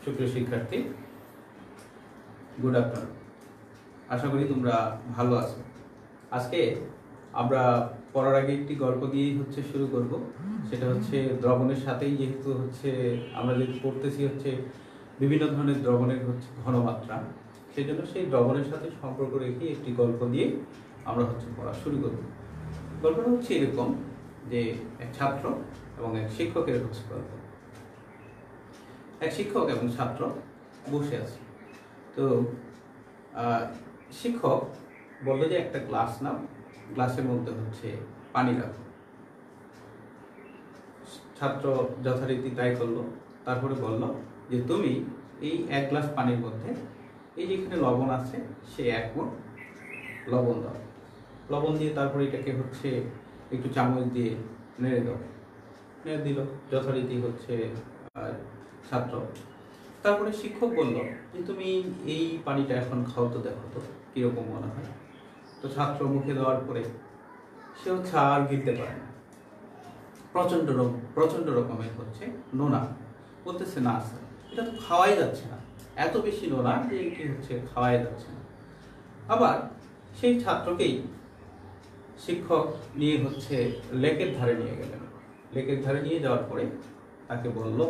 সুপ্রিয় শিক্ষার্থী, good afternoon. আশা করি তোমরা ভালো আছো। আজকে আমরা পড়ার আগে একটি গল্প দিয়েই শুরু করব। সেটা দ্রবণের সাথেই, যেহেতু আমরা যেহেতু পড়তেছি বিভিন্ন ধরনের দ্রবণের ঘনমাত্রা, সেই জন্য সেই দ্রবণের সাথে সম্পর্ক রেখে একটি গল্প দিয়ে আমরা পড়া শুরু করব। গল্পটা এরকম যে এক ছাত্র এবং এক শিক্ষকের গল্প। এক শিক্ষক এবং ছাত্র বসে আছে। তো শিক্ষক বললো যে একটা গ্লাস নাও, গ্লাসের মধ্যে পানি রাখো। ছাত্র যথারীতি তাই করলো। তারপরে বলল যে তুমি এই এক গ্লাস পানির মধ্যে এই যেখানে লবণ আছে সে 1 মুঠ লবণ দাও। লবণ দিয়ে তারপরে এটাকে একটু চামচ দিয়ে নেড়ে দাও। নেড়ে দিল যথারীতি ছাত্র। তারপরে শিক্ষক বলল যে তুমি এই পানিটা এখন খাও তো, দেখো তো কিরকম মনে হয়। তো ছাত্র মুখে দেওয়ার পরে সে আর গিলতে পারে না। প্রচন্ড রকমের নোনা। বলতেছে না স্যার, এটা তো খাওয়াই যাচ্ছে না, এত বেশি নোনা যে কি খাওয়াই যাচ্ছে না। আবার সেই ছাত্রকেই শিক্ষক নিয়ে লেকের ধারে নিয়ে গেলেন। লেকের ধারে নিয়ে যাওয়ার পরে তাকে বলল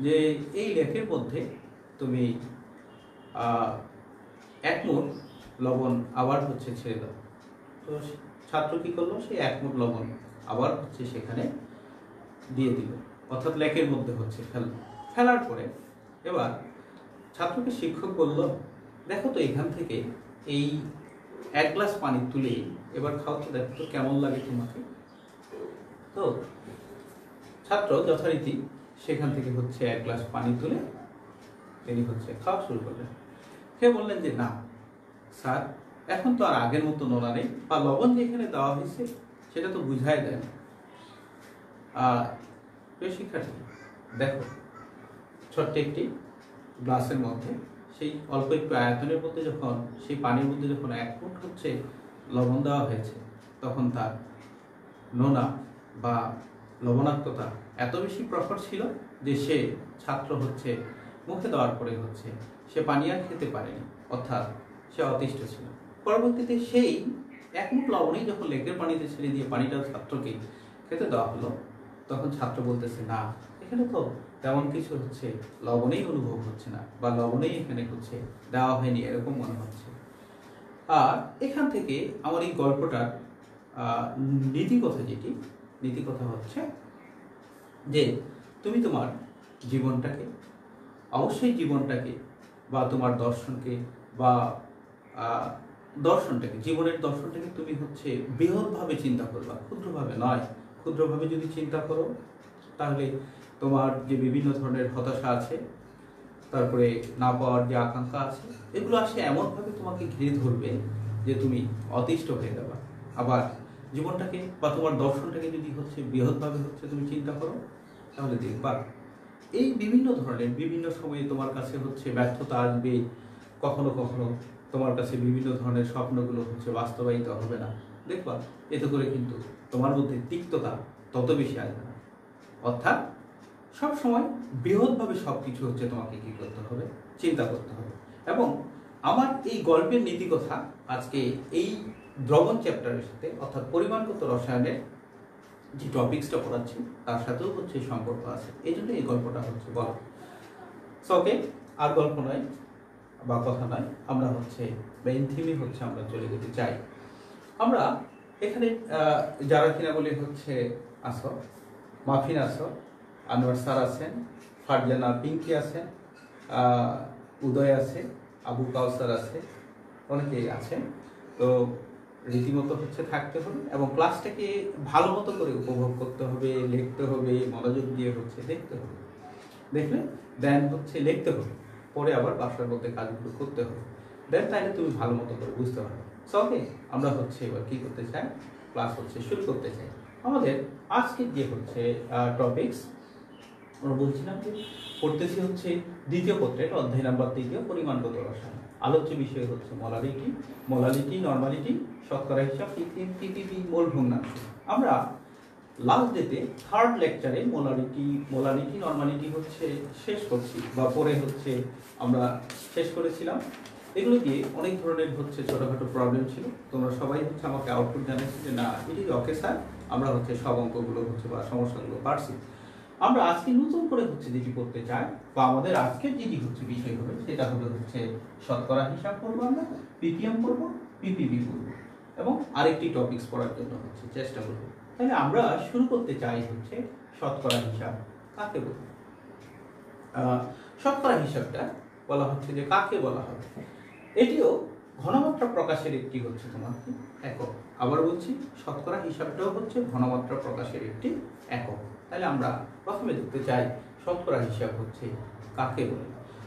যে এই লেকের মধ্যে তুমি 1 মুঠ লবণ আবার ছেড়ে দাও। তো ছাত্র কি করলো, সেই 1 মুঠ লবণ আবার সেখানে দিয়ে দিল, অর্থাৎ লেকের মধ্যে ফেলার পরে এবার ছাত্রকে শিক্ষক বলল, দেখো তো এখান থেকে এই 1 গ্লাস পানি তুলে এবার খাও তো, দেখো তো কেমন লাগে তোমাকে। তো ছাত্র যথারীতি সেখান থেকে 1 গ্লাস পানি তুলে তিনি খাওয়া শুরু করলেন। সে বললেন যে না স্যার, এখন তো আর আগের মতো নোনা নেই, বা লবণ যেখানে দেওয়া হয়েছে সেটা তো বুঝাই দেয় না। শিক্ষার্থী দেখো, ছোট্ট একটি গ্লাসের মধ্যে সেই অল্প একটু আয়তনের মধ্যে যখন সেই পানির মধ্যে যখন 1 মুঠ লবণ দেওয়া হয়েছে, তখন তার নোনা বা লবণাক্ততা এত বেশি প্রখর ছিল যে সে ছাত্র মুখে দেওয়ার পরে সে পানি আর খেতে পারেনি, অর্থাৎ সে অতিষ্ঠ ছিল। পরবর্তীতে সেই 1 মুঠ লবণই যখন লেকের পানিতে ছেড়ে দিয়ে পানিটা ছাত্রকে খেতে দেওয়া হলো, তখন ছাত্র বলতেছে না, এখানে তো তেমন কিছু লবণেই অনুভব হচ্ছে না, বা লবণেই এখানে দেওয়া হয়নি এরকম মনে হচ্ছে। আর এখান থেকে আমার এই গল্পটার নীতিকথা যে তুমি তোমার জীবনটাকে, অবশ্যই জীবনটাকে বা তোমার দর্শনকে বা জীবনের দর্শনটাকে তুমি বৃহৎভাবে চিন্তা করবা, ক্ষুদ্রভাবে নয়। ক্ষুদ্রভাবে যদি চিন্তা করো তাহলে তোমার যে বিভিন্ন ধরনের হতাশা আছে, তারপরে না পাওয়ার যে আকাঙ্ক্ষা আছে, এগুলো এমনভাবে তোমাকে ঘিরে ধরবে যে তুমি অতিষ্ঠ হয়ে যাবা। আবার জীবনটাকে বা তোমার দর্শনটাকে যদি বৃহৎভাবে তুমি চিন্তা করো, তাহলে দেখবা এই বিভিন্ন ধরনের বিভিন্ন সময়ে তোমার কাছে ব্যর্থতা আসবে। কখনো কখনো তোমার কাছে বিভিন্ন ধরনের স্বপ্নগুলো বাস্তবায়িত হবে না। দেখবা এতে করে কিন্তু তোমার মধ্যে তিক্ততা তত বেশি আসবে না। অর্থাৎ সব সময় বৃহৎভাবে সবকিছু তোমাকে কি করতে হবে, চিন্তা করতে হবে। এবং আমার এই গল্পের নীতিকথা আজকে এই দ্রবণ চ্যাপ্টারের সাথে, অর্থাৎ পরিমাণগত রসায়নের যে টপিক্সটা পড়াচ্ছি তার সাথেও সম্পর্ক আছে। এই জন্য এই গল্পটা বলা। ওকে, আর গল্প নয় বা কথা নয়, আমরা মেইন থিমে আমরা চলে যেতে চাই। আমরা এখানে যারা কিনা বলে আসো, মাফিন আসো, আনোয়ার স্যার আছেন, ফারজানা পিঙ্কি আছেন, উদয় আছে, আবু কাউসার আছে, অনেকেই আছেন। তো রীতিমতো থাকতে হবে এবং ক্লাসটাকে ভালো মতো করে উপভোগ করতে হবে, লিখতে হবে, মনোযোগ দিয়ে দেখতে হবে। দেখলে দেন লিখতে হবে, পরে আবার বাসার মধ্যে কাজগুলো করতে হবে। দেন তাহলে তুমি ভালো মতো করে বুঝতে পারবে। ওকে, আমরা এবার কি করতে চাই, ক্লাস শুরু করতে চাই। আমাদের আজকের যে টপিকস আমরা বলছিলাম যে পড়তেছি দ্বিতীয় পত্রের অধ্যায় নাম্বার 3, পরিমাণগত রসায়ন। আলোচ্য বিষয় মোলালিটি, নরমালিটি, শতকরা হিসাব, পিপিবি, মোল ভগ্নাংশ। আমরা লাস্ট ডেতে থার্ড লেকচারে মোলারিটি নরমালিটি হচ্ছে শেষ করছি বা পরে হচ্ছে আমরা শেষ করেছিলাম। এগুলো দিয়ে অনেক ধরনের হচ্ছে ছোটোখাটো প্রবলেম ছিল, তোমরা সবাই হচ্ছে আমাকে আউটপুট জানিয়েছি যে না এটি ওকে স্যার, আমরা হচ্ছে সব অঙ্কগুলো হচ্ছে বা সমস্যাগুলো পারছি। আমরা আজকে নতুন করে হচ্ছে যেটি করতে চাই বা আমাদের আজকের যেটি হচ্ছে বিষয় হবে সেটা হচ্ছে শতকরা হিসাব করবো, আমরা পিপিএম করবো, পিপিবি করবো এবং আরেকটি টপিকস পড়ার জন্য হচ্ছে চেষ্টা করবো। তাহলে আমরা শুরু করতে চাই হচ্ছে শতকরা হিসাব কাকে বলবো। শতকরা হিসাবটা বলা হচ্ছে যে কাকে বলা হবে, এটিও ঘনমাত্রা প্রকাশের একটি হচ্ছে তোমার একক। আবার বলছি শতকরা হিসাবটাও হচ্ছে ঘনমাত্রা প্রকাশের একটি একক। তাহলে আমরা প্রথমে দেখতে চাই শতকরা হিসাব হচ্ছে কাকে বলে।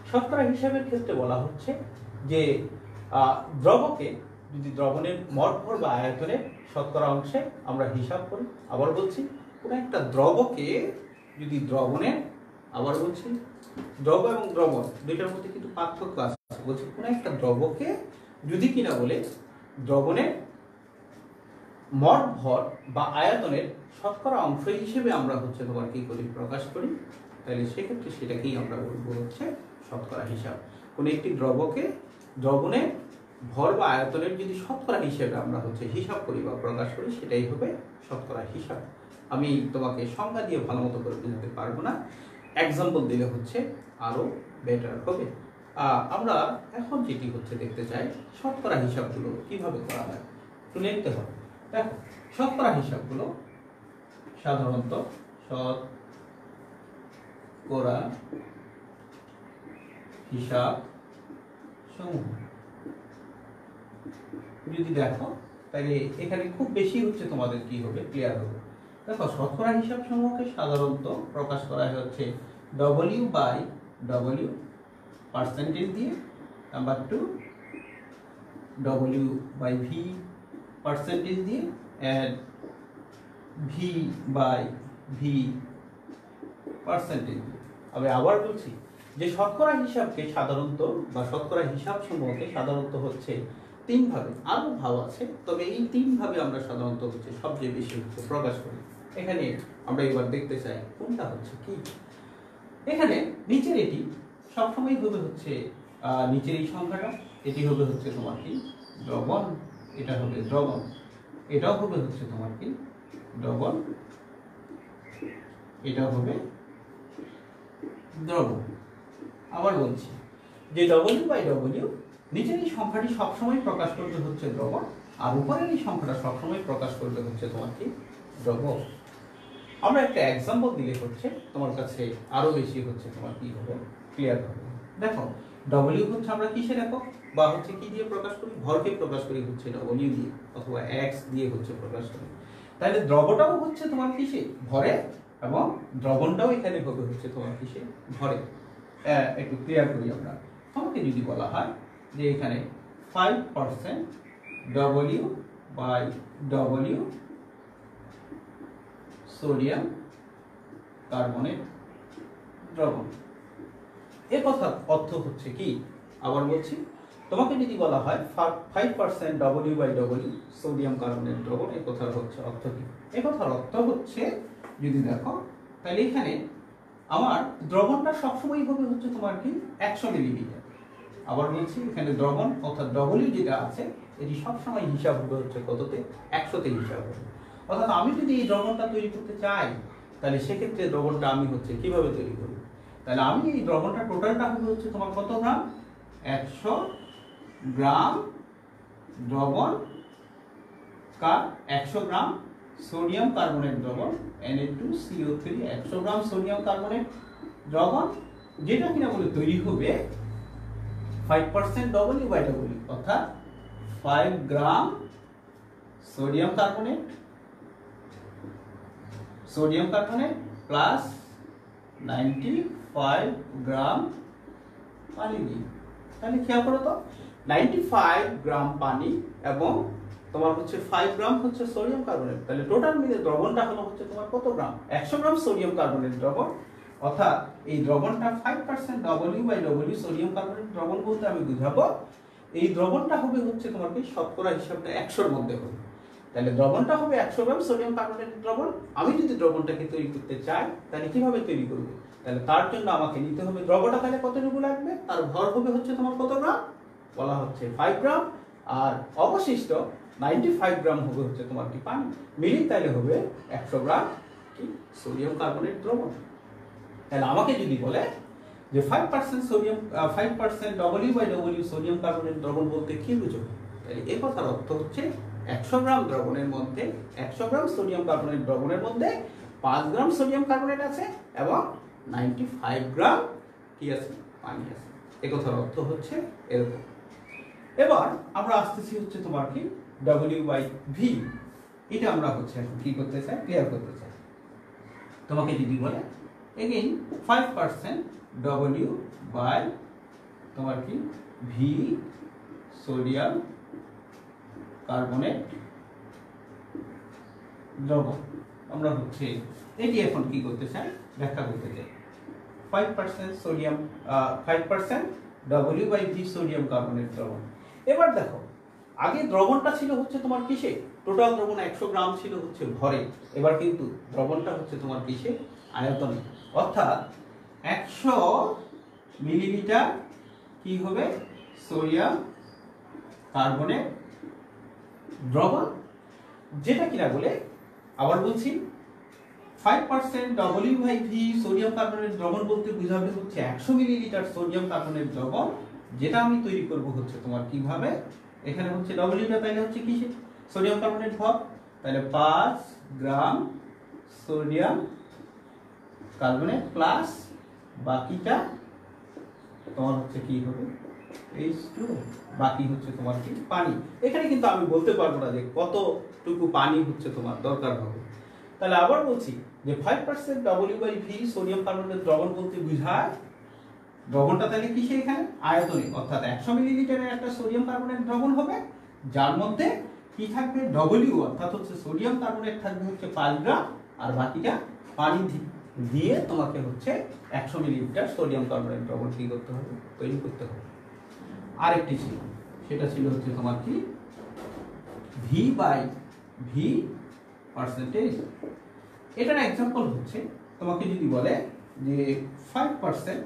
শতকরা হিসাবের ক্ষেত্রে বলা হচ্ছে যে দ্রবকে যদি দ্রবণের মট ভর বা আয়তনের শতকরা অংশে আমরা হিসাব করি। আবার বলছি কোনো একটা দ্রবকে যদি দ্রবণের, আবার বলছি দ্রব এবং দ্রবণ দুইটার মধ্যে কিন্তু পার্থক্য আছে। বলছি কোনো একটা দ্রবকে যদি কিনা বলে দ্রবণের মট ভর বা আয়তনের শতকরা অংশ হিসেবে আমরা হচ্ছে তোমার কি করি প্রকাশ করি, তাহলে সেক্ষেত্রে সেটাকেই আমরা বলবো হচ্ছে শতকরা হিসাব। কোনো একটি দ্রবকে দ্রবণের ভর বা আয়তনের যদি শতকরা হিসেবে আমরা হচ্ছে হিসাব করি বা প্রকাশ করি সেটাই হবে শতকরা হিসাব। আমি তোমাকে সংজ্ঞা দিয়ে ভালো মতো করে বোঝাতে পারবো না, এক্সাম্পল দিলে হচ্ছে আরো বেটার হবে। আমরা এখন যেটি হচ্ছে দেখতে চাই শতকরা হিসাবগুলো কিভাবে করা হয় একটু লিখতে হবে। দেখো শতকরা হিসাবগুলো সাধারণত শতকরা হিসাব সমূহ যদি দেখো তাহলে এখানে খুব বেশি হচ্ছে তোমাদের কি হবে ক্লিয়ার হবে। দেখো শতকরা হিসাব সমূহকে সাধারণত প্রকাশ করা হচ্ছে ডব্লিউ বাই ডব্লিউ পার্সেন্টেজ দিয়ে, number 2 W by V percentage দিয়ে, and V by V percentage দিয়ে। আমি আবার বলছি যে শতকরা হিসাবকে সাধারণত বা শতকরা হিসাব সমূহকে সাধারণত হচ্ছে তিন ভাবে, আরো ভাব আছে তবে এই তিন ভাবে আমরা সাধারণত হচ্ছে সবচেয়ে বেশি হচ্ছে প্রকাশ করি। এখানে আমরা এবার দেখতে চাই কোনটা হচ্ছে কি। এখানে নিচের এটি সবসময় হবে হচ্ছে নিচের এই সংখ্যাটা, এটি হবে হচ্ছে তোমার কি দ্রবণ, এটা হবে দ্রবণ, এটাও হবে হচ্ছে তোমার কি দ্রবণ, এটা হবে দ্রবণ। আবার বলছি যে ডব্লিউ বাই ডব্লিউ নিচের এই সংখ্যাটি সবসময় প্রকাশ করবে হচ্ছে দ্রবণ, আর উপরের এই সংখ্যাটা সবসময় প্রকাশ করবে হচ্ছে তোমার কি দ্রবণ। আমরা একটা এক্সাম্পল দিলে হচ্ছে তোমার কাছে আরো বেশি হচ্ছে তোমার কি হবে ক্লিয়ার হবে। দেখো ডব্লিউ হচ্ছে আমরা কিসের একক বা হচ্ছে কি দিয়ে প্রকাশ করি, ভরকে প্রকাশ করি হচ্ছে ডব্লিউ দিয়ে অথবা এক্স দিয়ে হচ্ছে প্রকাশ করি। তাহলে দ্রবটাও হচ্ছে তোমার কিসে ভরে এবং দ্রবণটাও এখানে হবে হচ্ছে তোমার কিসে ভরে। একটু ক্লিয়ার করি আমরা। আমাকে যদি বলা হয় যে এখানে 5% W by W sodium carbonate দ্রবণ, এর কথা অর্থ হচ্ছে কি। আবার বলছি তোমাকে যদি বলা হয় 5% W by W sodium carbonate দ্রবণ, এর কথার হচ্ছে অর্থ কি। এর কথার অর্থ হচ্ছে যদি দেখো তাহলে এখানে আমার দ্রবণটা সবসময় হবে হচ্ছে তোমার কি 100 মিলিলিটার। আবার বলছি এখানে দ্রবণ অর্থাৎ ডব্লিউ যেটা আছে এটি সবসময় হিসাব হবে হচ্ছে কততে 100তে হিসাব হবে। অর্থাৎ আমি যদি এই দ্রবণটা তৈরি করতে চাই তাহলে সেক্ষেত্রে দ্রবণটা আমি হচ্ছে কিভাবে তৈরি করব। তাহলে আমি এই দ্রবণটা টোটালটা হবে হচ্ছে তোমার কত গ্রাম, 100 গ্রাম দ্রবণ কার 100 গ্রাম সোডিয়াম কার্বনেট দ্রবণ Na2CO3 100 গ্রাম সোডিয়াম কার্বনেট দ্রবণ, যেটা কিনা বলে তৈরি হবে 5% ডব্লিউ বাই ডব্লিউ অর্থাৎ 5 গ্রাম সোডিয়াম কার্বনেট প্লাস 95 গ্রাম পানি দিয়ে। তাহলে খেয়াল করো তো 95 গ্রাম পানি এবং তোমার হচ্ছে 5 গ্রাম হচ্ছে সোডিয়াম কার্বনেট, তাহলে টোটাল মিলে দ্রবণটা হলো হচ্ছে তোমার কত গ্রাম, 100 গ্রাম সোডিয়াম কার্বনেট দ্রবণ। অর্থাৎ এই দ্রবণটা 5% W by W sodium carbonate দ্রবণ বলতে আমি বুঝাবো এই দ্রবণটা হবে হচ্ছে তোমার কি শতকরা হিসাবটা 100 এর মধ্যে হবে। তাহলে দ্রবণটা হবে 100 গ্রাম সোডিয়াম কার্বনেটের দ্রবণ। আমি যদি দ্রবণটাকে তৈরি করতে চাই তাহলে কিভাবে তৈরি করব? তাহলে তার জন্য আমাকে নিতে হবে দ্রবণটা তাহলে কতটুকু লাগবে, তার ভর হবে হচ্ছে তোমার কত গ্রাম, বলা হচ্ছে 5 গ্রাম, আর অবশিষ্ট 95 গ্রাম হবে হচ্ছে তোমার কি পানি। মিলি তাহলে হবে 100 গ্রাম কি সোডিয়াম কার্বনেট দ্রবণ। তাহলে আমাকে যদি বলে যে 5% সোডিয়াম 5% W/W সোডিয়াম কার্বনেট দ্রবণ বলতে কি বুঝো, তাহলে এই কথার অর্থ হচ্ছে 100 গ্রাম দ্রবণের মধ্যে 100 গ্রাম সোডিয়াম কার্বনেট দ্রবণের মধ্যে 5 গ্রাম সোডিয়াম কার্বনেট আছে এবং 95 গ্রাম কি আছে, পানি আছে। এই কথার অর্থ হচ্ছে এরকম। এবার আমরা আসতেছি হচ্ছে তোমার কি W/V, এটা আমরা হচ্ছে এখন কি করতে চাই, ক্লিয়ার করতে চাই। তোমাকে যদি বলে এগেইন 5% W বাই তোমার কি V সোডিয়াম কার্বনেট দ্রবণ, আমরা হচ্ছে এটি এখন কি করতে চাই, ব্যাখ্যা করতে চাই। 5% সোডিয়াম 5% W/V সোডিয়াম কার্বনেট দ্রবণ। এবার দেখো আগে দ্রবণটা ছিল হচ্ছে তোমার কিসে, টোটাল দ্রবণ 100 গ্রাম ছিল হচ্ছে ভরে, এবার কিন্তু দ্রবণটা হচ্ছে তোমার কিসে, আয়তনে। অর্থাৎ 100 মিলিলিটার কি হবে সোডিয়াম কার্বনেট দ্রবণ, যেটা কিনা বলে আবার বলছি 5% W/V সোডিয়াম কার্বনেট দ্রবণ বলতে বোঝাবে হচ্ছে 100 মিলিলিটার সোডিয়াম কার্বনেট দ্রবণ, যেটা আমি তৈরি করব হচ্ছে তোমার কিভাবে, এখানে হচ্ছে ডব্লিউটা তাইলে হচ্ছে কি সোডিয়াম কার্বনেট ভর, তাহলে 5 গ্রাম সোডিয়াম কার্বনেট প্লাস বাকিটা তোমার হচ্ছে কি হবে H2, বাকি হচ্ছে তোমার কি পানি। এখানে কিন্তু আমি বলতে পারবো না যে কতটুকু পানি হচ্ছে তোমার দরকার হবে। তাহলে আবার বলছি যে 5% W/V সোডিয়াম কার্বনেট দ্রবণ বলতে বোঝায় দ্রবণটা তাহলে কিসে, এখানে আয়তনে, অর্থাৎ 100 মিলিলিটারের একটা সোডিয়াম কার্বনেট দ্রবণ হবে, যার মধ্যে কি থাকবে W অর্থাৎ হচ্ছে সোডিয়াম কার্বনেট থাকবে হচ্ছে 5 গ্রাম, আর বাকিটা পানি দিয়ে তোমাকে হচ্ছে 100 মিলিলিটার সোডিয়াম কার্বনেট দ্রবণ কি করতে হবে, তৈরি করতে হবে। আরেকটি ছিল, সেটা ছিল হচ্ছে তোমার কি V/V পার্সেন্টেজ। এটার এক্সাম্পল হচ্ছে তোমাকে যদি বলে যে 5%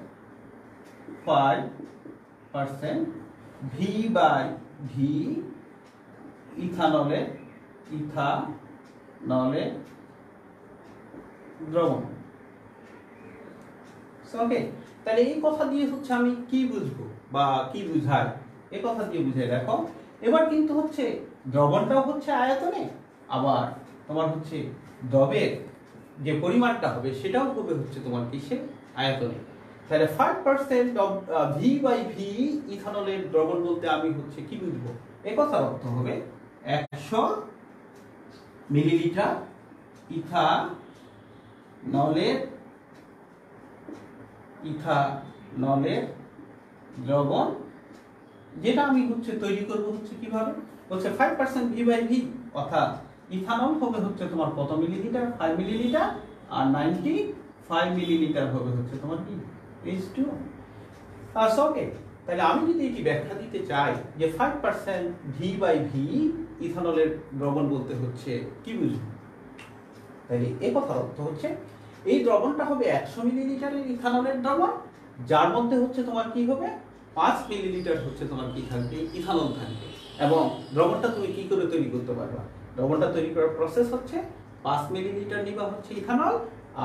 V/V ইথানলের দ্রবণ। ওকে, তাহলে এই কথা দিয়ে হচ্ছে আমি কি বুঝবো বা কি বুঝাই, এই কথা দিয়ে বুঝাই। দেখো এবার কিন্তু হচ্ছে দ্রবণটাও হচ্ছে আয়তনে, আবার তোমার হচ্ছে দ্রবের যে পরিমাণটা হবে সেটাও হবে হচ্ছে তোমার কিসে, আয়তনে। তাহলে 5% V/V ইথানলের দ্রবণ বলতে আমি হচ্ছে কি বুঝবো, এই কথার অর্থ হবে 100 মিলিলিটার ইথানলের দ্রবণ, যেটা আমি হচ্ছে তৈরি করব হচ্ছে কিভাবে, বলছে 5% V/V অর্থাৎ ইথানল হবে হচ্ছে তোমার কত মিলিলিটার, 5 মিলিলিটার, আর 95 মিলিলিটার হবে হচ্ছে তোমার কি H2। ওকে, তাহলে আমি যদি এটি ব্যাখ্যা দিতে চাই যে 5% V/V ইথানলের দ্রবণ বলতে হচ্ছে কি বুঝবো, তাহলে এই কথার অর্থ হচ্ছে এই দ্রবণটা হবে 100 মিলিলিটারের ইথানলের দ্রবণ, যার মধ্যে হচ্ছে তোমার কি হবে 5 মিলিলিটার হচ্ছে তোমার কি থাকবে, ইথানল থাকবে। এবং দ্রবণটা তুমি কি করে তৈরি করতে পারবা, দ্রবণটা তৈরি করার প্রসেস হচ্ছে 5 মিলিলিটার নিবা হচ্ছে ইথানল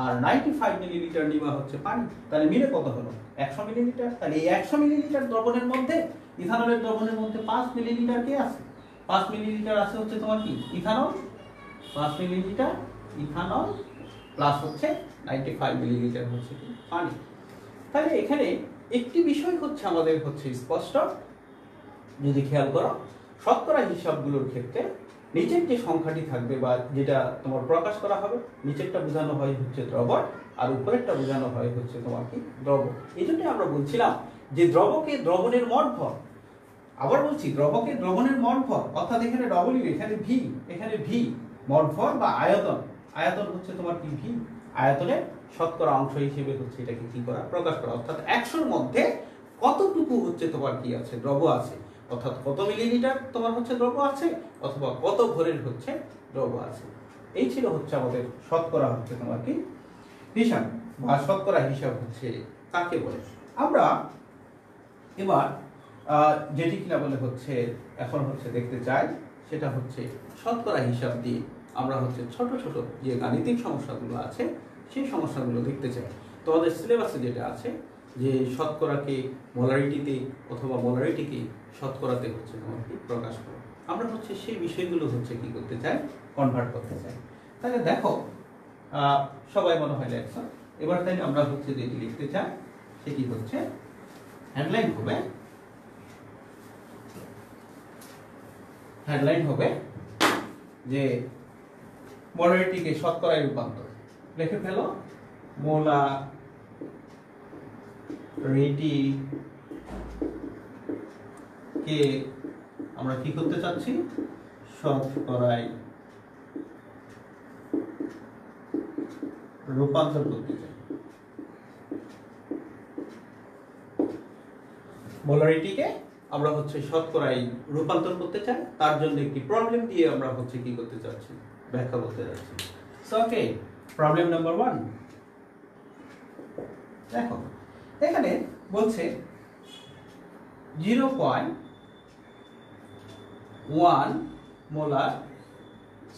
আর 95 মিলিলিটার নিবা হচ্ছে পানি। তাহলে মিলে কত হলো 100 মিলিলিটার। তাহলে এই 100 মিলিলিটার দ্রবণের মধ্যে, ইথানলের দ্রবণের মধ্যে 5 মিলিলিটার কি আছে, 5 মিলিলিটার আছে হচ্ছে তোমার কি ইথানল, 5 মিলিলিটার ইথানল প্লাস হচ্ছে 95 মিলিলিটার হচ্ছে কি পানি। তাহলে এখানে একটি বিষয় হচ্ছে আমাদের হচ্ছে স্পষ্ট, যদি খেয়াল করো শতকরা হিসাবগুলোর ক্ষেত্রে নিচের যে সংখ্যাটি থাকবে বা যেটা তোমার প্রকাশ করা হবে, নিচেরটা বোঝানো হয় হচ্ছে দ্রবণ আর উপরেরটা বোঝানো হয় হচ্ছে তোমার কি দ্রব। এই জন্যই আমরা বলছিলাম যে দ্রবকে দ্রবণের মোট ভর, আবার বলছি দ্রবকে দ্রবণের মোট ভর, অর্থাৎ এখানে ডব্লিউ, এখানে ভি, এখানে ভি মোট ভর বা আয়তন, আয়তন হচ্ছে তোমার কি ভি, আয়তনের শতকরা অংশ হিসেবে হচ্ছে এটাকে কি করা, প্রকাশ করা। অর্থাৎ 100-র মধ্যে কতটুকু হচ্ছে তোমার কি আছে, দ্রব আছে, অর্থাৎ কত মিলিলিটার তোমার হচ্ছে দ্রব্য আছে অথবা কত ভরের হচ্ছে দ্রব্য আছে। এই ছিল হচ্ছে আমাদের শতকরা হচ্ছে তোমার কি হিসাব বা শতকরা হিসাব হচ্ছে কাকে বলে। আমরা এবার যেটি কিনা বলে হচ্ছে এখন হচ্ছে দেখতে চাই সেটা হচ্ছে শতকরা হিসাব দিয়ে আমরা হচ্ছে ছোট ছোট যে গাণিতিক সমস্যাগুলো আছে সেই সমস্যাগুলো দেখতে চাই। তোমাদের সিলেবাসে যেটা আছে যে শতকরাকে মোলারিটিতে অথবা মোলারিটিকে শতকরাতে হচ্ছে তোমাকে প্রকাশ করো, আমরা হচ্ছে সেই বিষয়গুলো হচ্ছে কি করতে চাই, কনভার্ট করতে চাই। তাহলে দেখো সবাই মনে হয় লেখছ, এবার তাই আমরা হচ্ছে যেটি লিখতে চাই সেটি হচ্ছে হেডলাইন হবে যে মোলারিটিকে শতকরায় রূপান্তর। লিখে ফেলো মোলারিটি কে আমরা কি করতে চাচ্ছি, শতকরায় রূপান্তর করতে চাই। মোলারিটিকে আমরা হচ্ছে শতকরায় রূপান্তর করতে চাই, তার জন্য একটি প্রবলেম দিয়ে আমরা হচ্ছে কি করতে চাচ্ছি, ব্যাখ্যা করতে যাচ্ছি। সো ওকে, প্রবলেম নাম্বার 1 দেখো এখানে বলছে 0.1 মোলার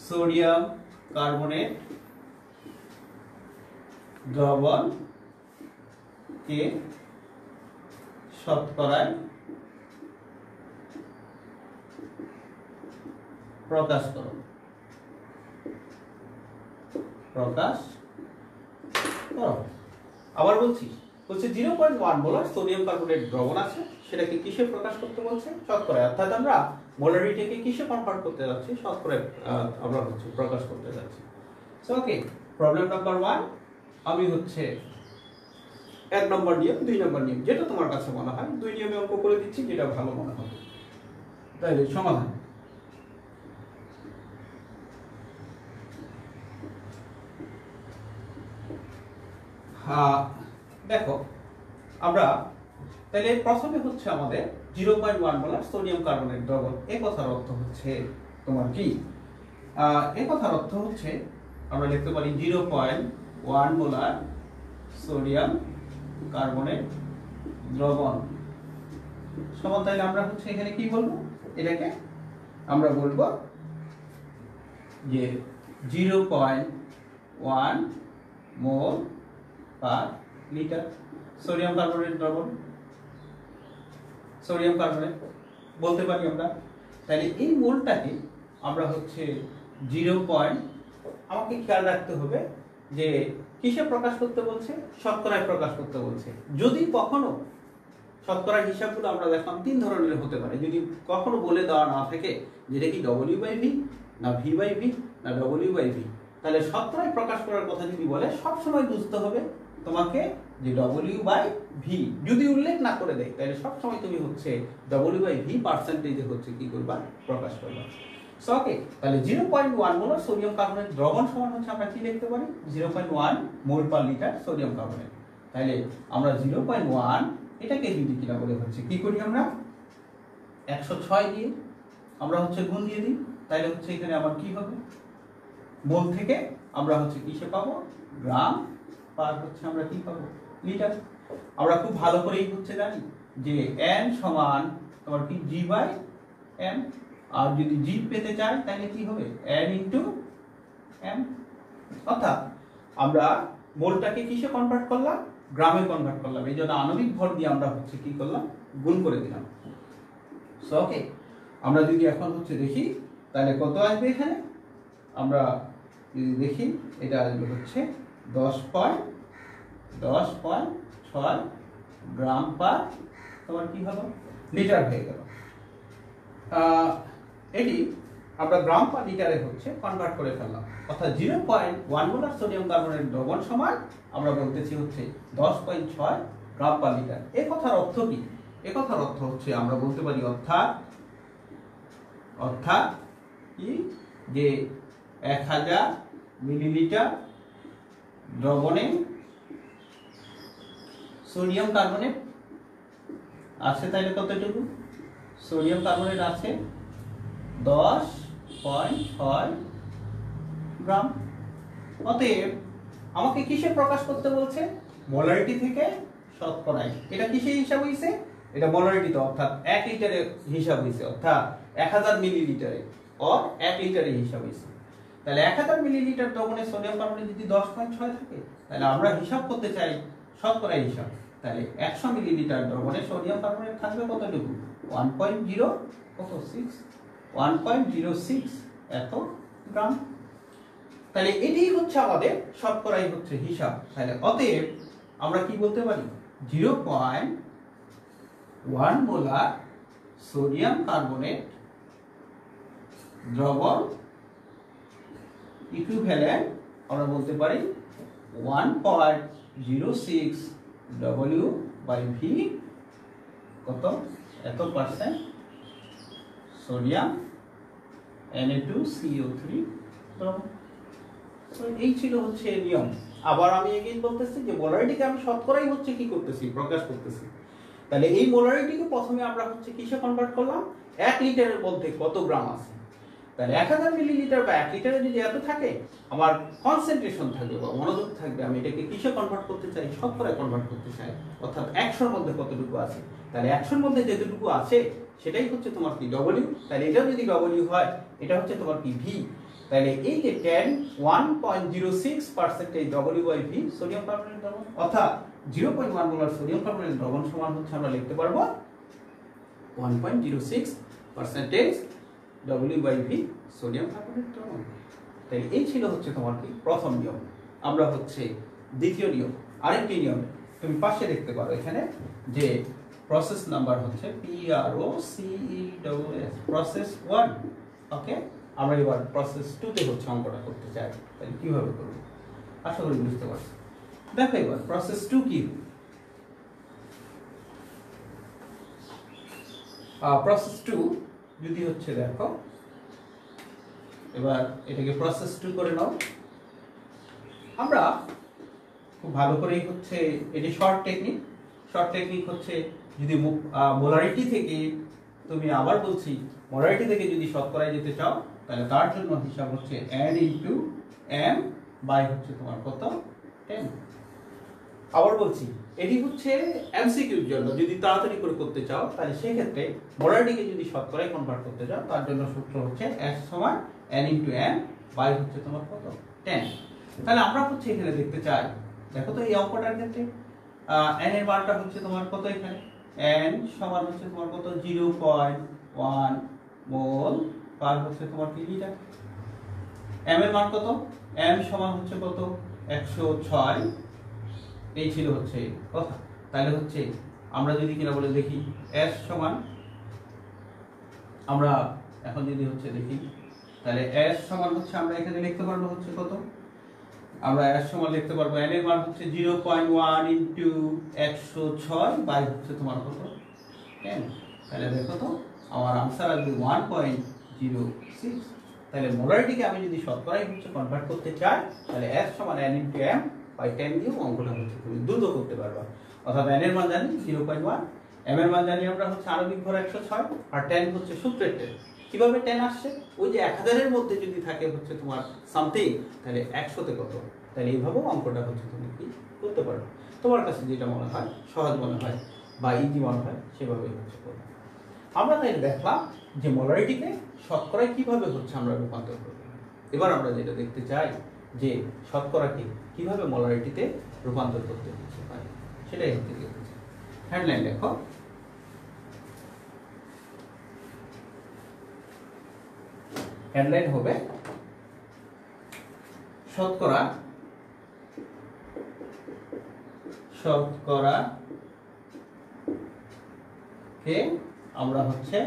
সোডিয়াম কার্বনেট দ্রবণ কে শতকরায় প্রকাশ করো। আবার বলছি 0.1 মোলার সোডিয়াম কার্বনেট দ্রবণ আছে, সেটাকে কিসে প্রকাশ করতে বলছে, শতকরায়। অর্থাৎ আমরা মোলারিটিকে কিসে কনভার্ট করতে যাচ্ছি, শতকরায় আমরা হচ্ছে প্রকাশ করতে যাচ্ছি। সো ওকে, প্রবলেম নাম্বার 1 আমি হচ্ছে 1 নম্বর নিয়ম 2 নম্বর নিয়ম যেটা তোমার কাছে মনে হয় 2 নিয়মে অঙ্ক করে দিচ্ছি, যেটা ভালো মনে হবে। তাহলে সমাধান দেখো আমরা তাহলে প্রথমে হচ্ছে আমাদের 0.1 মোলার সোডিয়াম কার্বনেট দ্রবণ, এই কথার অর্থ হচ্ছে তোমার কি, এই কথার অর্থ হচ্ছে আমরা লিখতে পারি 0.1 মোলার সোডিয়াম কার্বনেট দ্রবণ সমান, তাহলে আমরা হচ্ছে এখানে কি বলবো, এটাকে আমরা বলবো যে 0.1 মোল পার লিটার সোডিয়াম কার্বনেট দ্রবণ, সোডিয়াম কার্বনেট বলতে পারি আমরা। তাহলে এই মোলটাকে আমরা হচ্ছে 0. আমাকে খেয়াল রাখতে হবে যে কিসে প্রকাশ করতে বলছে, শতকরায় প্রকাশ করতে বলছে। যদি কখনো শতকরার হিসাবগুলো আমরা দেখলাম 3 ধরনের হতে পারে, যদি কখনো বলে দেওয়া না থাকে যেটা কি W/V না V/V না W/V, তাহলে শতকরায় প্রকাশ করার কথা যদি বলে সবসময় বুঝতে হবে তোমাকে যে W/V যদি উল্লেখ না করে দেয় তাহলে সবসময় তুমি হচ্ছে W/V পার্সেন্টেজে হচ্ছে কি করবা, প্রকাশ করবা। সো ওকে, তাহলে 0.1 মোলার সোডিয়াম কার্বনেট দ্রবণ সমান হচ্ছে আমরা কি লিখতে পারি 0.1 মোল পার লিটার সোডিয়াম কার্বনেট। তাহলে আমরা 0.1 এটাকে যদি কিনা বলে হচ্ছে কি করি, আমরা 106 দিয়ে আমরা হচ্ছে গুণ দিয়ে দিই, তাহলে হচ্ছে এখানে আমার কি হবে, মোল থেকে আমরা হচ্ছে কিসে পাবো, গ্রাম পার হচ্ছে আমরা কি পাবো, লিটার। আমরা খুব ভালো করেই হচ্ছে জানি যে n সমান তোমার কি G/m, আর যদি G পেতে চাই তাহলে কি হবে n * m, অর্থাৎ আমরা মোলটাকে কিসে কনভার্ট করলাম, গ্রামে কনভার্ট করলাম, এই জন্য আণবিক ভর দিয়ে আমরা হচ্ছে কি করলাম, গুণ করে দিলাম। সো ওকে, আমরা যদি এখন হচ্ছে দেখি তাহলে কত আসবে এখানে, আমরা যদি দেখি এটা আসবে হচ্ছে 10.6 গ্রাম পার তোমার কি হলো, লিটার হয়ে গেল। এটি আমরা গ্রাম পার লিটারে হচ্ছে কনভার্ট করে ফেললাম, অর্থাৎ 0.1 মোলার সোডিয়াম কার্বনেট দ্রবণ সমান আমরা বলতেছি হচ্ছে 10.6 গ্রাম পার লিটার। এই কথার অর্থ কি, এই কথার অর্থ হচ্ছে আমরা বলতে পারি অর্থাৎ কি যে 1000 মিলিলিটার দ্রবণে সোডিয়াম কার্বনেট আছে, তাহলে কতটুকু সোডিয়াম কার্বনেট আছে 10.6 গ্রাম। অতএব আমাকে কিসে প্রকাশ করতে বলছে? মোলারিটি থেকে শতকরায়। এটা কিসে হিসাব হইছে? এটা মোলারিটিতে, অর্থাৎ 1 লিটারে হিসাব হইছে, অর্থাৎ 1000 মিলিলিটারে অর 1 লিটারে হিসাব হইছে। তাহলে 1000 মিলিলিটার দ্রবণে সোডিয়াম কার্বনেট যদি 10.6 থাকে, তাহলে আমরা হিসাব করতে চাই শতকরা হিসাব। তাহলে 100 মিলিলিটার দ্রবণে সোডিয়াম কার্বনেট থাকবে কতটুকু? 1.06 এত গ্রাম। তাহলে এটাই হচ্ছে আমাদের শতকরাই হচ্ছে হিসাব। তাহলে অতএব আমরা কি বলতে পারি? 0.1 মোলার সোডিয়াম কার্বনেট দ্রবণ ইকুইভ্যালেন্ট আমরা বলতে পারি 1.06 W/V কত? এত পার্সেন্ট সোডিয়াম Na2CO3 দ্রবণ। এই ছিল হচ্ছে নিয়ম। আবার আমি এগেইন বলতেছি যে মোলারিটিকে আমি শতকরাই হচ্ছে কি করতেছি? প্রকাশ করতেছি। তাহলে এই মোলারিটিকে প্রথমে আমরা হচ্ছে কিসে কনভার্ট করলাম? 1 লিটারের মধ্যে কত গ্রাম আছে। তাহলে 1000 মিলিলিটার বা 1 লিটারে যদি এত থাকে, আমার কনসেন্ট্রেশন থাকবে বা মনোযোগ থাকবে, আমি এটাকে কিসে কনভার্ট করতে চাই? শতকরায় কনভার্ট করতে চাই, অর্থাৎ 100 এর মধ্যে কতটুকু আছে। তাহলে 100 এর মধ্যে যেটুকু আছে সেটাই হচ্ছে তোমার কি? ডব্লিউ। তাহলে এটাও যদি ডব্লিউ হয়, এটা হচ্ছে তোমার কি? ভি। তাহলে এই যে 1.06% এই W/V সোডিয়াম কার্বনেট দ্রবণ, অর্থাৎ 0.1 মোলার সোডিয়াম কার্বনেট দ্রবণ সমান হচ্ছে আমরা লিখতে পারবো 1.06% W/V সোডিয়াম কার্বনেট দ্রবণ। তাহলে এই ছিল হচ্ছে তোমার কি? প্রথম নিয়ম। আমরা হচ্ছে দ্বিতীয় নিয়ম, আরেকটি নিয়ম তুমি পাশে দেখতে পারো এখানে, যে প্রসেস নাম্বার হচ্ছে PROCESS, প্রসেস 1। ওকে, আমরা এবার প্রসেস 2 তে হচ্ছে অঙ্কটা করতে চাই। তাহলে কিভাবে করব? আশা করি বুঝতে পারছো। দেখো এবার প্রসেস 2 কি। প্রসেস 2 যদি হচ্ছে দেখো, এবার এটাকে প্রসেস 2 করে নাও। আমরা খুব ভালো করেই হচ্ছে, এটি শর্ট টেকনিক। শর্ট টেকনিক হচ্ছে যদি মোলারিটি থেকে, তুমি আবার বলছি, মোলারিটি থেকে যদি শতকরায় যেতে চাও, তাহলে তার জন্য হিসাব হচ্ছে n * m বাই হচ্ছে তোমার কত? 10। আবার বলছি, এটি হচ্ছে এমসিকিউর জন্য। যদি তাড়াতাড়ি করে করতে চাও, তাহলে সেই ক্ষেত্রে মোলারিটিকে যদি শতকরায় কনভার্ট করতে চাও, তার জন্য সূত্র হচ্ছে S = n * m বাই হচ্ছে তোমার কত? 10। তাহলে আমরা হচ্ছে এখানে দেখতে চাই, দেখো তো এই অঙ্কটার ক্ষেত্রে n এর মানটা হচ্ছে তোমার কত? এখানে n সমান হচ্ছে তোমার কত? 0.1 মোল পার হচ্ছে তোমার কি লিটার। m এর মান কত? m সমান হচ্ছে কত? 106। এই ছিল হচ্ছে কথা। তাহলে হচ্ছে আমরা যদি কিনা বলে দেখি s সমান, আমরা এখন যদি হচ্ছে দেখি, তাহলে s সমান হচ্ছে আমরা এখানে লিখতে পারবো হচ্ছে কত? আমরা s সমান লিখতে পারবো n এর মান হচ্ছে 0.1 * 106 বাই হচ্ছে তোমার কত? 10। তাহলে দেখো তো আমার आंसर আসবে 1.06। তাহলে মোলারিটিকে আমি যদি শতকরায় হচ্ছে কনভার্ট করতে চাই, তাহলে s সমান n * m বাই 10 দিয়ে অঙ্কটা হচ্ছে তুমি দ্রুত করতে পারবা। অর্থাৎ n এর মান জানি 0.1, m এর মান জানি আমরা হচ্ছে আণবিক ভর 106, আর 10 হচ্ছে সূত্রের 10। কিভাবে 10 আসছে? ওই যে 1000 এর মধ্যে যদি থাকে হচ্ছে তোমার সামথিং, তাহলে 100 তে কত? তাহলে এইভাবেও অঙ্কটা হচ্ছে তুমি কি করতে পারো। তোমার কাছে যেটা মনে হয়, সহজ মনে হয় বা ইজি মনে হয়, সেভাবে হচ্ছে করবে। আমরা তাই দেখলাম যে মোলারিটিকে শতকরায় কিভাবে হচ্ছে আমরা রূপান্তর করব। এবার আমরা যেটা দেখতে চাই যে শতকরাকে কিভাবে মোলারিটিতে রূপান্তর করতে পারি, সেটাই হচ্ছে দেখতে চাই। হেডলাইন দেখো, হেডলাইন হবে শতকরা কে আমরা হচ্ছে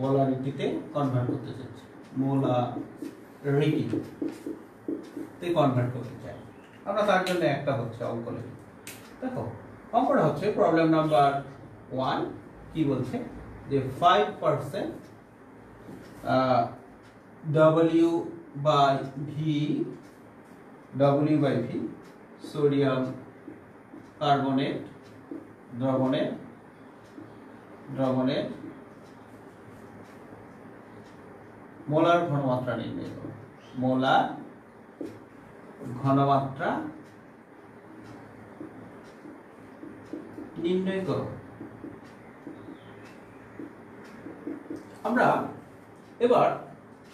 মোলারিটিতে কনভার্ট করতে চাচ্ছি, মোলারিটিতে কনভার্ট করতে চাই। আমরা তার জন্য একটা হচ্ছে অঙ্ক লিখি। দেখো অঙ্কটা হচ্ছে প্রবলেম নাম্বার 1। কি বলছে যে 5% W/V সোডিয়াম কার্বনেট দ্রবণের মোলার ঘনমাত্রা নির্ণয় করো, মোলার ঘনমাত্রা নির্ণয় করো। আমরা এবার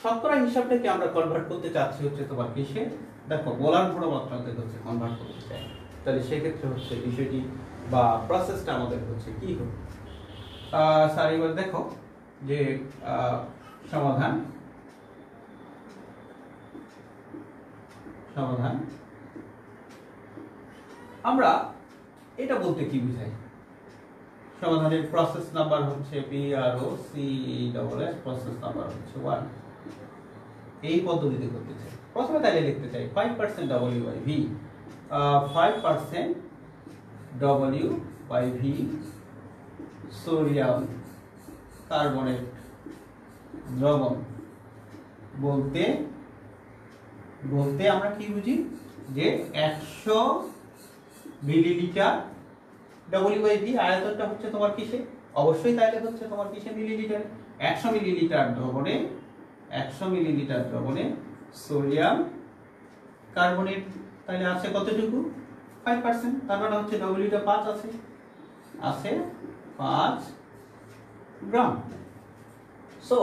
শতকরা হিসাবটাকে আমরা কনভার্ট করতে চাচ্ছি হচ্ছে তোমার কিসে, দেখো মোলার ঘনমাত্রাতে হচ্ছে কনভার্ট করতে চাই, তাহলে সেক্ষেত্রে হচ্ছে বিষয়টি বা প্রসেসটা আমাদের হচ্ছে কি হবে। স্যার এবার দেখো যে সমাধান সমাধান আমরা এটা বলতে কি বুঝাই, সমাধানের প্রসেস নাম্বার হচ্ছে PROCESS, প্রসেস নাম্বার হচ্ছে 1। এই পদ্ধতিতে করতে চাই, প্রথমে তাইলে লিখতে চাই 5% W/V, 5% W/V সোডিয়াম কার্বনেট দ্রবণ বলতে বলতে আমরা কি বুঝি যে 100 মিলিলিটার W/V, আয়তনটা হচ্ছে তোমার কিসে, অবশ্যই তাইলে হচ্ছে তোমার কিসে, মিলিলিটার। 100 মিলিলিটার দ্রবণে 100 মিলিলিটার দ্রবণে সোডিয়াম কার্বনেট তাহলে আছে কতটুকু, 5%, তার মানে হচ্ছে W টা 5 আছে 5 গ্রাম। সো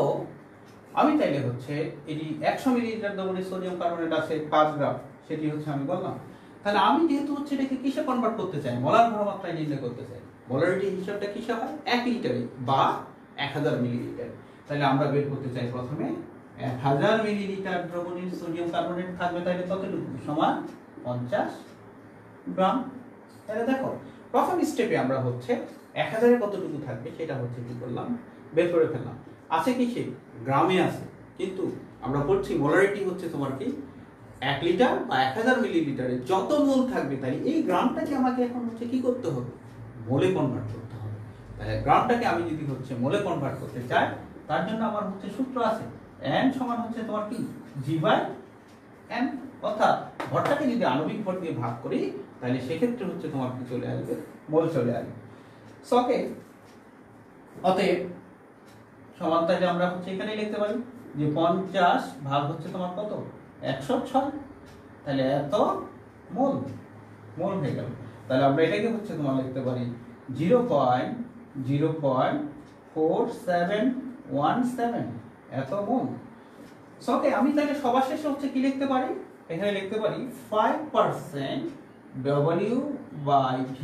আমি তাইলে হচ্ছে এটি 100 মিলিলিটার দ্রবণে সোডিয়াম কার্বনেট আছে 5 গ্রাম, সেটি হচ্ছে আমি বললাম। তাহলে আমি যেহেতু হচ্ছে এটাকে কিসে কনভার্ট করতে চাই, মোলার ঘনমাত্রায় নির্ণয় করতে চাই, মোলারিটি হিসাবটা কিসে হয়, 1 লিটারে বা 1000 মিলিলিটার। তাহলে আমরা বের করতে চাই প্রথমে 1000 মিলিলিটার দ্রবণে সোডিয়াম কার্বনেট থাকবে, তাহলে কতটুকু, সমান 50 গ্রাম। তাহলে দেখো প্রথম স্টেপে আমরা হচ্ছে 1000 এ কতটুকু থাকবে সেটা হচ্ছে কি করলাম, বের করে ফেললাম। আছে কিসে, গ্রামে আছে, কিন্তু আমরা বলছি মোলারিটি হচ্ছে তোমার কি 1 লিটার বা 1000 মিলিলিটারে যত মোল থাকবে, তাই এই গ্রামটাকে আমাকে এখন হচ্ছে কি করতে হবে, মোলে কনভার্ট করতে হবে। তাহলে গ্রামটাকে আমি যদি হচ্ছে মোলে কনভার্ট করতে চাই, তার জন্য আমার হচ্ছে সূত্র আছে, n সমান হচ্ছে তোমার কি G/m, অর্থাৎ ভরটাকে যদি আণবিক ভর দিয়ে ভাগ করি তাহলে সেক্ষেত্রে হচ্ছে তোমার কি চলে আসবে, মোল চলে আসবে। সকে অতএব সমান তাহলে আমরা হচ্ছে এখানে লিখতে পারি যে 50 ভাগ হচ্ছে তোমার কত, 106, তাহলে এত মোল হয়ে গেল। তাহলে আমরা এটাকে হচ্ছে তোমার লিখতে পারি 0.4717 এত মোল। সকে আমি তাহলে সবার শেষে হচ্ছে কি লিখতে পারি, এখানে লিখতে পারি 5% W/V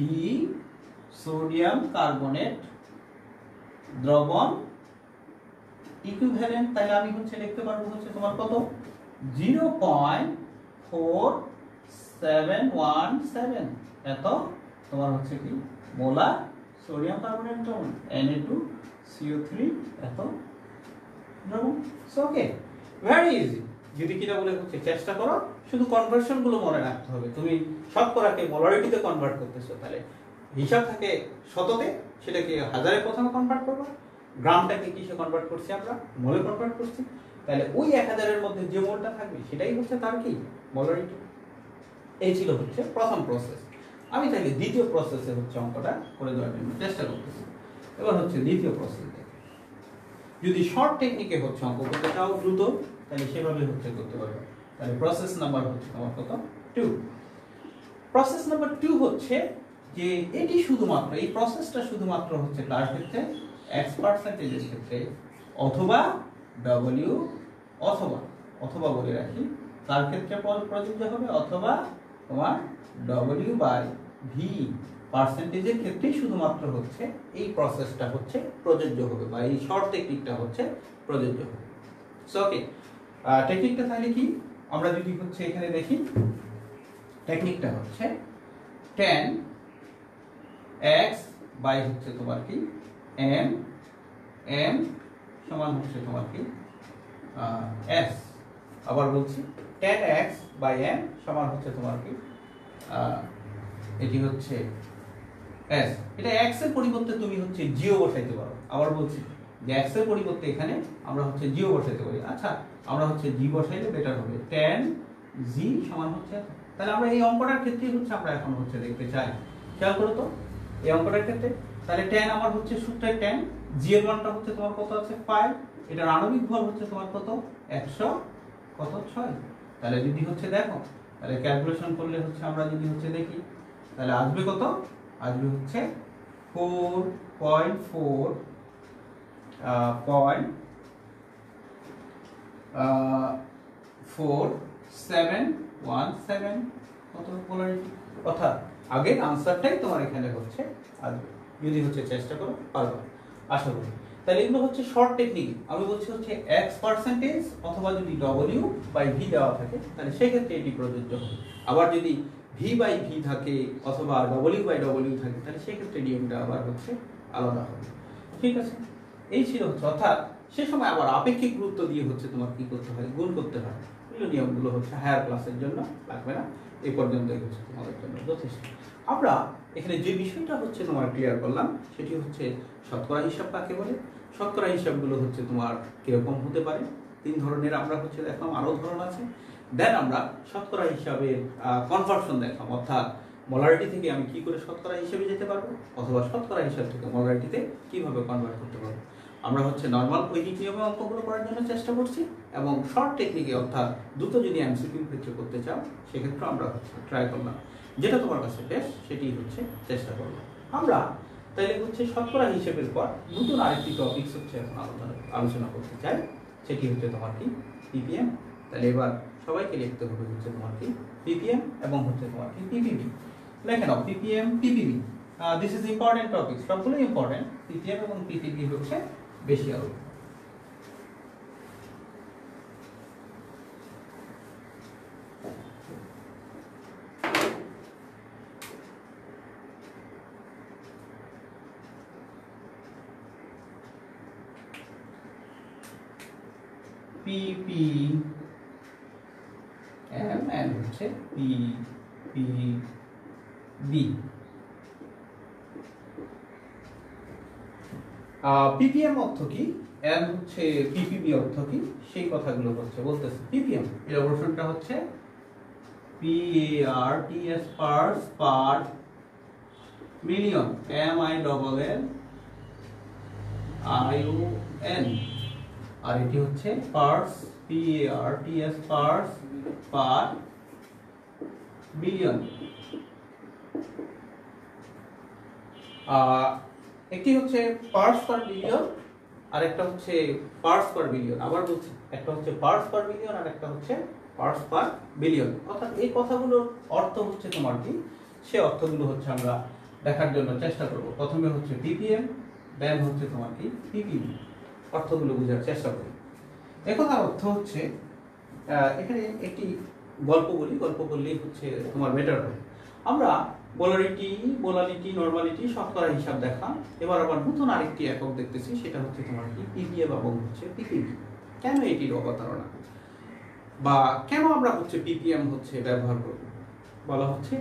সোডিয়াম কার্বনেট দ্রবণ ইকুইভ্যালেন্ট। তাহলে আমি হচ্ছে লিখতে পারবো হচ্ছে তোমার কত, 0.4717 এত তোমার হচ্ছে কি মোলার সোডিয়াম কার্বনেট দ্রবণ, Na2CO3 এত দ্রবণ। ওকে, ভেরি ইজি। যদি কিনা বলে হচ্ছে চেষ্টা করো, শুধু কনভার্সন গুলো মনে রাখতে হবে। তুমি শতকরাকে মোলারিটিতে কনভার্ট করতেছো, তাহলে হিসাব থাকে শততে, সেটাকে হাজারে প্রথমে কনভার্ট করবা। গ্রামটাকে কিসে কনভার্ট করছি, আমরা মোলে কনভার্ট করছি। তাহলে ওই 1000 এর মধ্যে যে মোলটা থাকবে সেটাই হচ্ছে তার কি মোলারিটি। এই ছিল হচ্ছে প্রথম প্রসেস। আমি তাহলে দ্বিতীয় প্রসেসে হচ্ছে অঙ্কটা করে দেওয়ার জন্য চেষ্টা করতেছি। এবার হচ্ছে দ্বিতীয় প্রসেস। যদি শর্ট টেকনিকে হচ্ছে অঙ্ক করতে চাও দ্রুত, তাহলে সেভাবে হচ্ছে করতে পারবে। তাহলে প্রসেস নাম্বার হচ্ছে তোমার কত, 2। প্রসেস নাম্বার 2 হচ্ছে যে এটি শুধুমাত্র এই প্রসেসটা শুধুমাত্র হচ্ছে কার ক্ষেত্রে, x পার্সেন্টেজের ক্ষেত্রে, অথবা W অথবা বলে রাখি তার ক্ষেত্রে প্রযোজ্য হবে, অথবা তোমার W/V পার্সেন্টেজের ক্ষেত্রে শুধুমাত্র হচ্ছে এই প্রসেসটা হচ্ছে প্রযোজ্য হবে, বা এই শর্ট টেকনিকটা হচ্ছে প্রযোজ্য হবে। সো ওকে, টেকনিকটা তাহলে কি, আমরা যদি হচ্ছে এখানে দেখি, টেকনিকটা হচ্ছে tan x বাই হচ্ছে তোমার কি m সমান হচ্ছে তোমার কি s। আবার বলছি tan x বাই m সমান হচ্ছে তোমার কি এটি হচ্ছে s। এটা x এর পরিবর্তে তুমি হচ্ছে জিও বসাইতে পারো। আবার বলছি যে x এর পরিবর্তে এখানে আমরা হচ্ছে জিও বসাইতে পারি। আচ্ছা, আমরা হচ্ছে জি বসাইলে বেটার হবে, tan g সমান হচ্ছে। তাহলে আমরা এই অঙ্কটার ক্ষেত্রে হচ্ছে আমরা এখন হচ্ছে দেখতে চাই, খেয়াল করো তো এই অঙ্কটার ক্ষেত্রে তাহলে tan আমার হচ্ছে সূত্রে tan, g এর মানটা হচ্ছে তোমার কত আছে 5, এটার আণবিক ভর হচ্ছে তোমার কত 100 কত 6। তাহলে যদি হচ্ছে দেখো, তাহলে ক্যালকুলেশন করলে হচ্ছে আমরা যদি হচ্ছে দেখি, তাহলে আসবে কত, আসবে হচ্ছে 4.4717 কত পোলারিটি, অর্থাৎ আগের আনসারটাই তোমার এখানে হচ্ছে আসবে, যদি হচ্ছে চেষ্টা করো পারবে আশা করি। তাহলে এগুলো হচ্ছে শর্ট টেকনিক। আমি বলছি হচ্ছে x% অথবা যদি w/v দেওয়া থাকে তাহলে সেক্ষেত্রে এটি প্রযোজ্য হবে। আবার যদি v/v থাকে অথবা w/w থাকে তাহলে সেক্ষেত্রে নিয়মটা আবার হচ্ছে আলাদা হবে। ঠিক আছে, এই ছিল হচ্ছে, অর্থাৎ সে সময় আবার আপেক্ষিক গুরুত্ব দিয়ে হচ্ছে তোমার কি করতে হয়, গুণ করতে হয়। এগুলো নিয়মগুলো হচ্ছে হায়ার ক্লাসের জন্য লাগবে না, এই পর্যন্ত হচ্ছে তোমাদের জন্য যথেষ্ট। আমরা এখানে যে বিষয়টা হচ্ছে তোমার ক্লিয়ার করলাম সেটি হচ্ছে শতকরা হিসাব কাকে বলে, শতকরা হিসাবগুলো হচ্ছে তোমার কিরকম হতে পারে, 3 ধরনের আমরা হচ্ছে দেখলাম, আরও ধরন আছে। দেন আমরা শতকরা হিসাবের কনভার্সন দেখলাম, অর্থাৎ মলারিটি থেকে আমি কি করে শতকরা হিসেবে যেতে পারবো, অথবা শতকরা হিসাব থেকে মলারিটিতে কিভাবে কনভার্ট করতে পারবো। আমরা হচ্ছে নর্মাল ঐহিক নিয়মে অঙ্কগুলো করার জন্য চেষ্টা করছি, এবং শর্ট টেকনিকে অর্থাৎ দ্রুত যদি এমসিকিউ ক্ষেত্রে করতে চাও সেক্ষেত্রে আমরা হচ্ছে ট্রাই করলাম, যেটা তোমার কাছে বেশ সেটি হচ্ছে চেষ্টা করবো আমরা। তাইলে হচ্ছে শতকরা হিসেবের পর নতুন আরেকটি টপিকস হচ্ছে এখন আলোচনা করতে চাই, সেটি হচ্ছে তোমার কি পিপিএম। তাহলে এবার সবাইকে লিখতে হবে হচ্ছে তোমার কি পিপিএম এবং হচ্ছে তোমার কি পিপিবি। লেখে নাও PPM PPB, this is important topic, সবগুলোই ইম্পর্টেন্ট, পিপিএম এবং পিপিবি হচ্ছে বেশি আলো। PPM and হচ্ছে PPB। PPM অর্থ কি and হচ্ছে PPB অর্থ কি সেই কথাগুলো হচ্ছে বলতেছে। PPM এর অবস্থানটা হচ্ছে PARTS parts per million, MILLION, আর এটি হচ্ছে parts, PARTS parts per billion. একটি হচ্ছে পার্টস পার বিলিয়ন আর একটা হচ্ছে পার্টস পার বিলিয়ন। আবার বলছি, একটা হচ্ছে পার্টস পার বিলিয়ন আর একটা হচ্ছে পার্টস পার বিলিয়ন। অর্থাৎ এই কথাগুলোর অর্থ হচ্ছে তোমার কি, সে অর্থগুলো হচ্ছে আমরা দেখার জন্য চেষ্টা করব। প্রথমে হচ্ছে পিপিএম, দেন হচ্ছে তোমার কি পিপিবি, অর্থগুলো বোঝার চেষ্টা করি। এখন আর অর্থ হচ্ছে এখানে একটি গল্প বলি, গল্প বললেই হচ্ছে তোমার বেটার হবে। আমরা বোলারিটি, নরমালিটি, শতকরা হিসাব দেখা, এবার আবার নতুন আরেকটি একক দেখতেছি, সেটা হচ্ছে তোমার কি পিপিএম এবং হচ্ছে পিপিবি। কেন এটির অবতারণা বা কেন আমরা হচ্ছে পিপিএম হচ্ছে ব্যবহার করব, বলা হচ্ছে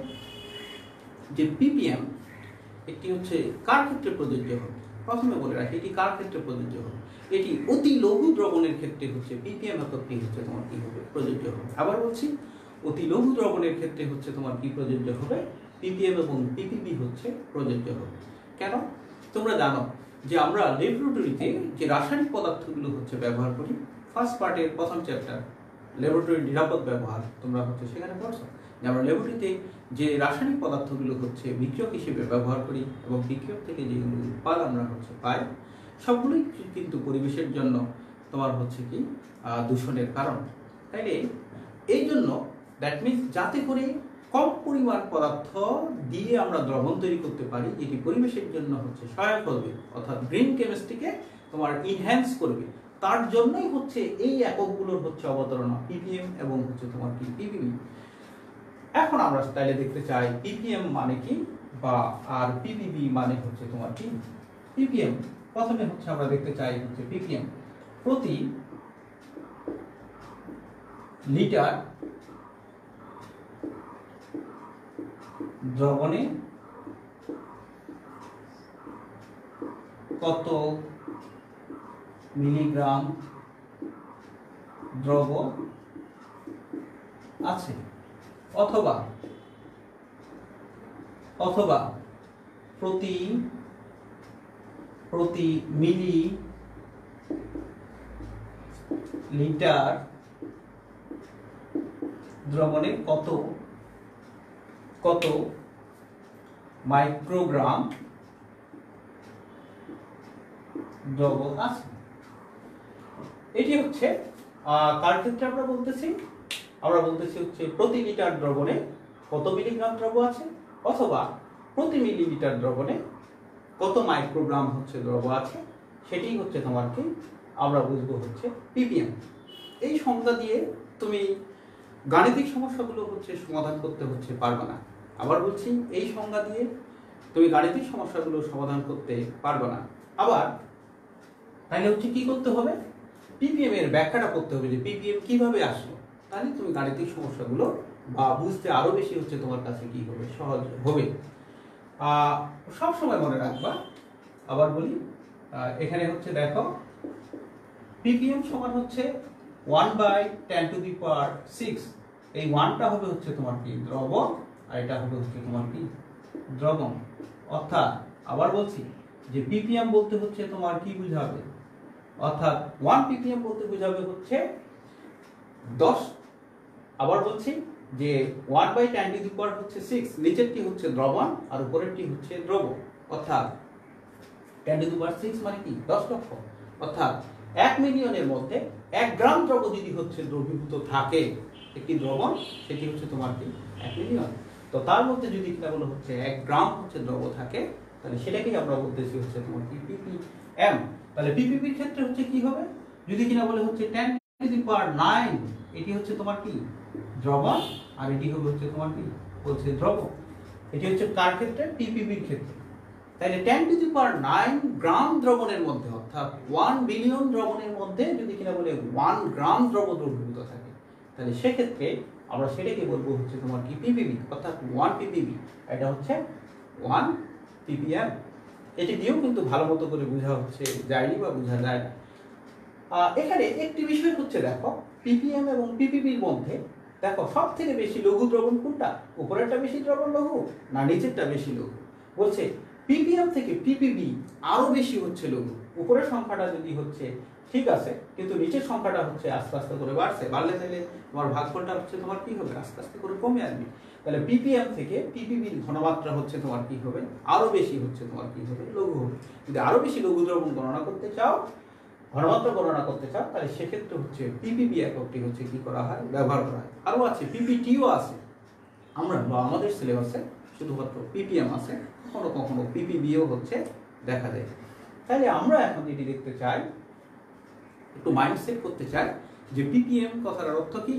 যে পিপিএম একটি হচ্ছে কার ক্ষেত্রে প্রযোজ্য হবে। প্রথমে বলে রাখি এটি কার ক্ষেত্রে প্রযোজ্য হবে, এটি অতি লঘু দ্রবণের ক্ষেত্রে হচ্ছে পিপিএম এককটি হচ্ছে তোমার কি হবে প্রযোজ্য হবে। আবার বলছি অতি লঘু দ্রবণের ক্ষেত্রে হচ্ছে তোমার কি প্রযোজ্য হবে, পিপিএম এবং পিপিবি হচ্ছে প্রযোজ্য হবে। কেন তোমরা জানো যে আমরা ল্যাবরেটরিতে যে রাসায়নিক পদার্থগুলো হচ্ছে ব্যবহার করি, ফার্স্ট পার্টের প্রথম চ্যাপ্টার ল্যাবরেটরির নিরাপদ ব্যবহার তোমরা হচ্ছে সেখানে পড়ছো যে আমরা ল্যাবরেটরিতে যে রাসায়নিক পদার্থগুলো হচ্ছে বিক্রিয়ক হিসেবে ব্যবহার করি এবং বিক্রিয়ক থেকে যেগুলো উৎপাদ আমরা হচ্ছে পাই, সবগুলোই কিন্তু পরিবেশের জন্য তোমার হচ্ছে কি দূষণের কারণ। তাইলে এই জন্য দ্যাট মিনস যাতে করে কম পরিমাণ পদার্থ দিয়ে আমরা দ্রবণ তৈরি করতে পারি, এটি পরিবেশের জন্য হচ্ছে সহায়ক হবে, অর্থাৎ গ্রিন কেমিস্ট্রিকে তোমার ইনহ্যান্স করবে, তার জন্যই হচ্ছে এই এককগুলোর হচ্ছে অবতারণা পিপিএম এবং হচ্ছে তোমার কি পিপিবি। এখন আমরা তাইলে দেখতে চাই পিপিএম মানে কি বা আর পিপিবি মানে হচ্ছে তোমার কি। পিপিএম প্রথমে হচ্ছে আমরা দেখতে চাই হচ্ছে পিপিএম প্রতি লিটার দ্রবণে কত মিলিগ্রাম দ্রব আছে, অথবা প্রতি প্রতি মিলি লিটার দ্রবণে কত কত মাইক্রোগ্রাম দ্রবণ আছে। এটি হচ্ছে কার ক্ষেত্রে আমরা বলতেছি হচ্ছে প্রতি লিটার দ্রবণে কত মিলিগ্রাম দ্রব আছে, অথবা প্রতি মিলিলিটার দ্রবণে কত মাইক্রোগ্রাম হচ্ছে দ্রব আছে, সেটাই হচ্ছে তোমার কি আমরা বুঝবো হচ্ছে পিপিএম। এই সংজ্ঞা দিয়ে তুমি গাণিতিক সমস্যাগুলো হচ্ছে সমাধান করতে হচ্ছে পারবে না। আবার বলছি, এই সংজ্ঞা দিয়ে তুমি গাণিতিক সমস্যাগুলো সমাধান করতে পারবে না। আবার তাহলে হচ্ছে কি করতে হবে, পিপিএম এর ব্যাখ্যাটা করতে হবে যে পিপিএম কিভাবে আসলো, তাহলে তুমি গাণিতিক সমস্যাগুলো বা বুঝতে আরো বেশি হচ্ছে তোমার কাছে কি হবে, সহজ হবে। সব সময় মনে রাখবা। আবার বলি, এখানে হচ্ছে দেখো পিপিএম সমান হচ্ছে 1/10⁶। এই 1টা হবে হচ্ছে তোমার কি দ্রবণ, আর এটা হবে হচ্ছে তোমার কি দ্রবণ। অর্থাৎ আবার বলছি যে পিপিএম বলতে হচ্ছে তোমার কি বুঝাবে, অর্থাৎ 1 ppm বলতে বোঝাবে হচ্ছে 10। আবার বলছি যে 1/10⁶ নিচেরটি হচ্ছে দ্রবণ আর উপরেরটি হচ্ছে দ্রব, অর্থাৎ 10⁶ মানে কি 10 লক্ষ। অর্থাৎ 1 মিলিয়নের মধ্যে 1 গ্রাম দ্রব যদি হচ্ছে দ্রবীভূত থাকে একটি দ্রবণ, সেটি হচ্ছে তোমার কি 1 মিলিয়ন। তো তার মধ্যে যদি কিনা বলো হচ্ছে 1 গ্রাম হচ্ছে দ্রব থাকে, তাহলে সেটাকেই আমরা বলতেছি হচ্ছে তোমার কি ppm। তাহলে পিপিপির ক্ষেত্রে হচ্ছে কি হবে, যদি কিনা বলে হচ্ছে 10⁹, এটি হচ্ছে তোমার কি দ্রবণ, আর এটি হবে হচ্ছে তোমার কি বলছে দ্রব। এটি হচ্ছে কার ক্ষেত্রে, পিপিপির ক্ষেত্রে। তাহলে 10⁹ গ্রাম দ্রবণের মধ্যে, অর্থাৎ 1 বিলিয়ন দ্রবণের মধ্যে যদি কিনা বলে 1 গ্রাম দ্রব দ্রবীভূত থাকে, তাহলে সেক্ষেত্রে আমরা সেটাকে বলবো হচ্ছে তোমার কি পিপিপি, অর্থাৎ 1 ppb। এটা হচ্ছে 1 ppm। এটি দিয়েও কিন্তু ভালো মতো করে বোঝা হচ্ছে যায়নি বা বোঝা যায় না। এখানে একটি বিষয় হচ্ছে দেখো, পিপিএম এবং পিপিপির মধ্যে দেখো সব থেকে বেশি লঘু দ্রবণ কোনটা, উপরেরটা বেশি দ্রবণ লঘু না নিচেরটা বেশি লঘু। বলছে পিপিএম থেকে পিপিবি আরো বেশি হচ্ছে লঘু। উপরের সংখ্যাটা যদি হচ্ছে ঠিক আছে, কিন্তু নিচের সংখ্যাটা হচ্ছে আস্তে আস্তে করে বাড়ছে, বাড়লে তাহলে তোমার ভাগফলটা হচ্ছে তোমার কি হবে, আস্তে আস্তে করে কমে আসবে। তাহলে পিপিএম থেকে পিপিবির ঘনমাত্রা হচ্ছে তোমার কি হবে, আরো বেশি হচ্ছে তোমার কি হবে, লঘু হবে। যদি আরো বেশি লঘু দ্রবণ গণনা করতে চাও, ঘনমাত্রা গণনা করতে চাও, তাহলে সেক্ষেত্রে হচ্ছে পিপিবি এককটি হচ্ছে কি করা হয়, ব্যবহার করা হয়। আরো আছে পিপিটিও আছে, আমরা আমাদের সিলেবাসে শুধুমাত্র পিপিএম আছে, কখনো কখনো পিপিবিও হচ্ছে দেখা যায়। তাহলে আমরা এখন যেটি দেখতে চাই, একটু মাইন্ডসেট করতে চাই যে পিপিএম কথার অর্থ কি।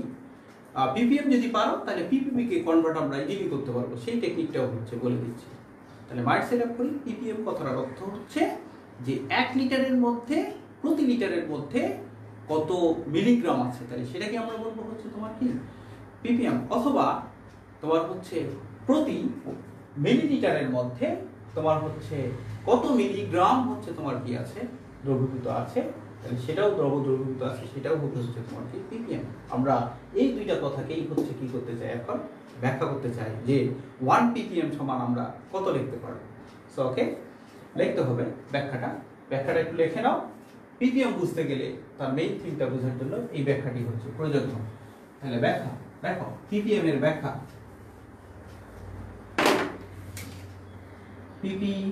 পিপিএম যদি পারো তাহলে পিপিবি কে কনভার্ট আমরা ইজিলি করতে পারবো, সেই টেকনিকটাও হচ্ছে বলে দিচ্ছি। তাহলে মাইন্ডসেট আপ করি। পিপিএম কথার অর্থ হচ্ছে যে 1 লিটারের মধ্যে, প্রতি লিটারের মধ্যে কত মিলিগ্রাম আছে, তাহলে সেটাকে আমরা বলবো হচ্ছে তোমার কি পিপিএম। অথবা তোমার হচ্ছে প্রতি মিলিলিটারের মধ্যে তোমার হচ্ছে কত মিলিগ্রাম হচ্ছে তোমার কি আছে, দ্রবীভূত আছে, তাহলে সেটাও দ্রবীভূত আছে, সেটাও হচ্ছে তোমার কি পিপিএম। আমরা এই দুইটা কথাকেই হচ্ছে কি করতে চাই, এখন ব্যাখ্যা করতে চাই যে 1 ppm সমান আমরা কত লিখতে পারবো। সো ওকে, লিখতে হবে ব্যাখ্যাটা একটু লিখে নাও। পিপিএম বুঝতে গেলে তার মেইন থিমটা বোঝার জন্য এই ব্যাখ্যাটি হচ্ছে প্রয়োজন। তাহলে ব্যাখ্যা দেখো, পিপিএম এর ব্যাখ্যা, পিপিএম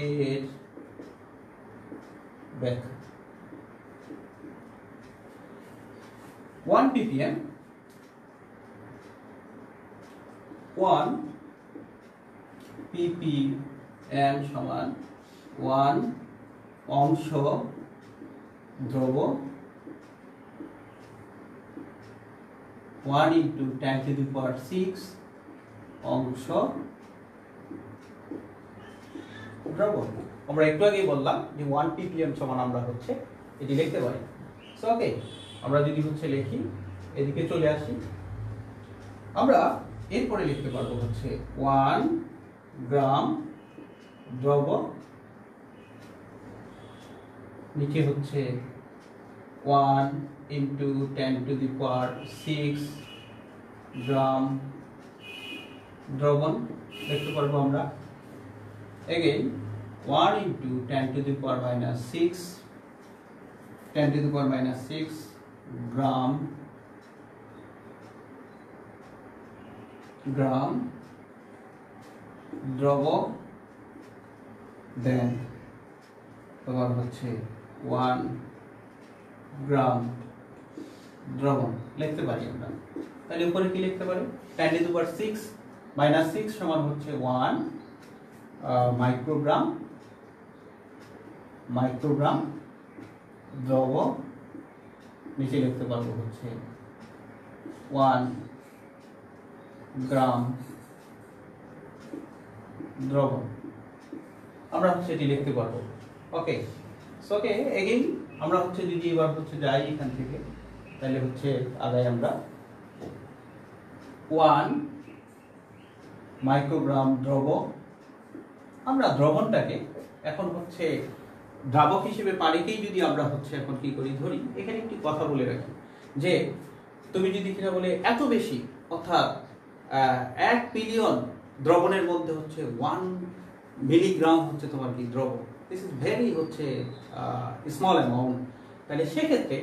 এর ব্যাখ্যা 1 ppm 1 ppm সমান 1 অংশ দ্রব 1 into 10⁶ অংশ দ্রব। আমরা একটু আগেই বললাম যে 1 ppm সমান আমরা হচ্ছে এটি লিখতে পারি। সো ওকে, আমরা যদি হচ্ছে লিখি, এদিকে চলে আসি, আমরা এরপরে লিখতে পারবো হচ্ছে 1 গ্রাম দ্রব, নিচে হচ্ছে 1 into 10⁶ গ্রাম দ্রবণ লিখতে পারবো আমরা। again 1 into 10 to the power minus 6 10 to the power minus 6 gram দ্রব, দেন তোমার হচ্ছে 1 গ্রাম দ্রবণ লিখতে পারি আমরা। তাহলে উপরে কি লিখতে পারি 10 to the power 6 minus 6 সমান হচ্ছে 1 মাইক্রোগ্রাম দ্রব, নিচে লিখতে পারবো হচ্ছে 1 গ্রাম দ্রবণ, আমরা হচ্ছে এটি লিখতে পারবো। ওকে, সো ওকে এগেইন আমরা হচ্ছে যদি এবার হচ্ছে যাই এখান থেকে, তাহলে হচ্ছে আগাই আমরা 1 মাইক্রোগ্রাম দ্রব, আমরা দ্রবণটাকে এখন হচ্ছে দ্রাবক হিসেবে পানিকেই যদি আমরা হচ্ছে এখন কি করি ধরি, এখানে একটি কথা বলে রাখি যে তুমি যদি কিনা বলে এত বেশি, অর্থাৎ 1 বিলিয়ন দ্রবণের মধ্যে হচ্ছে 1 মিলিগ্রাম হচ্ছে তোমার কি দ্রবণ, দিস ইজ ভেরি হচ্ছে স্মল অ্যামাউন্ট, তাহলে সেক্ষেত্রে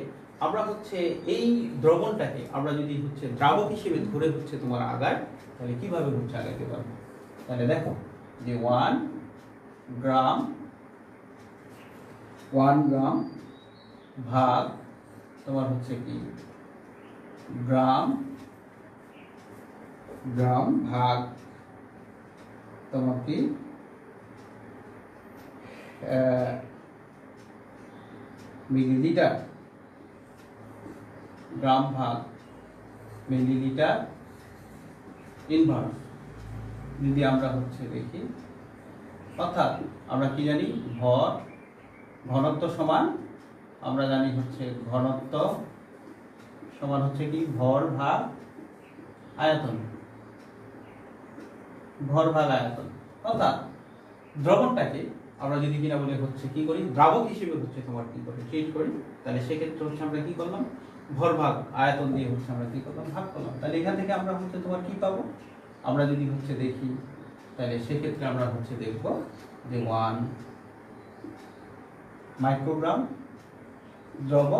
আমরা হচ্ছে এই দ্রবণটাকে আমরা যদি হচ্ছে দ্রাবক হিসেবে ধরে হচ্ছে তোমার আগায়, তাহলে কিভাবে হচ্ছে আগাইতে পারবো। তাহলে দেখো যে 1 গ্রাম ভাগ তোমার হচ্ছে কি গ্রাম ভাগ তোমার কি মিলিলিটার, গ্রাম ভাগ মিলিলিটার ইনভার্স যদি আমরা হচ্ছে দেখি, অর্থাৎ আমরা কি জানি ঘনত্ব সমান, আমরা জানি হচ্ছে ঘনত্ব সমান হচ্ছে কি ভর ভাগ আয়তন, অর্থাৎ দ্রবণটাকে আমরা যদি কিনা বলে হচ্ছে কি করি দ্রাবক হিসেবে হচ্ছে তোমার কি করে ট্রিট করি, তাহলে সেক্ষেত্রে হচ্ছে আমরা কি করলাম ভর ভাগ আয়তন দিয়ে হচ্ছে আমরা কি করলাম ভাগ করলাম। তাহলে এখান থেকে আমরা হচ্ছে তোমার কি পাবো, আমরা যদি হচ্ছে দেখি, তাহলে সেক্ষেত্রে আমরা হচ্ছে দেখব যে 1 মাইক্রোগ্রাম দ্রব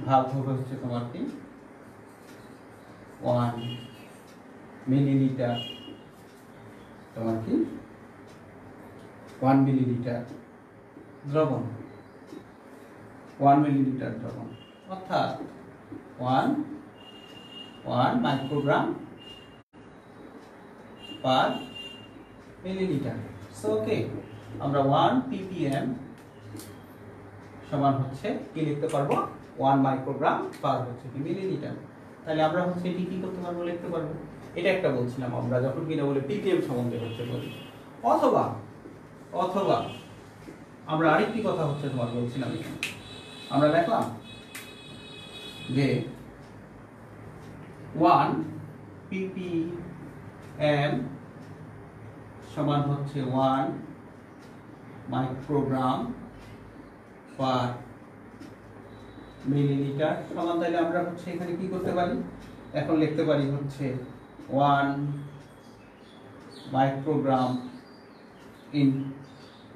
ভাগ হবে হচ্ছে তোমার কি 1 মিলিলিটার, তোমার কি 1 মিলিলিটার দ্রবণ, 1 মিলিলিটার দ্রবণ, অর্থাৎ 1 microgram per millilitre. So okay, আমরা 1 ppm সমান হচ্ছে কি লিখতে পারবো 1 মাইক্রোগ্রাম পার হচ্ছে কি মিলিলিটার। তাহলে আমরা হচ্ছে এটি কি করতে পারবো লিখতে পারবো, এটা একটা বলছিলাম আমরা যখন কিনা বলে ppm সম্বন্ধে হচ্ছে বলি, অথবা আমরা আরেকটি কথা হচ্ছে তোমার বলছিলাম এখানে, আমরা দেখলাম যে 1 ppm সমান হচ্ছে 1 মাইক্রোগ্রাম পার মিলিলিটার সমান, তাহলে আমরা হচ্ছে এখানে কি করতে পারি, এখন লিখতে পারি হচ্ছে 1 microgram in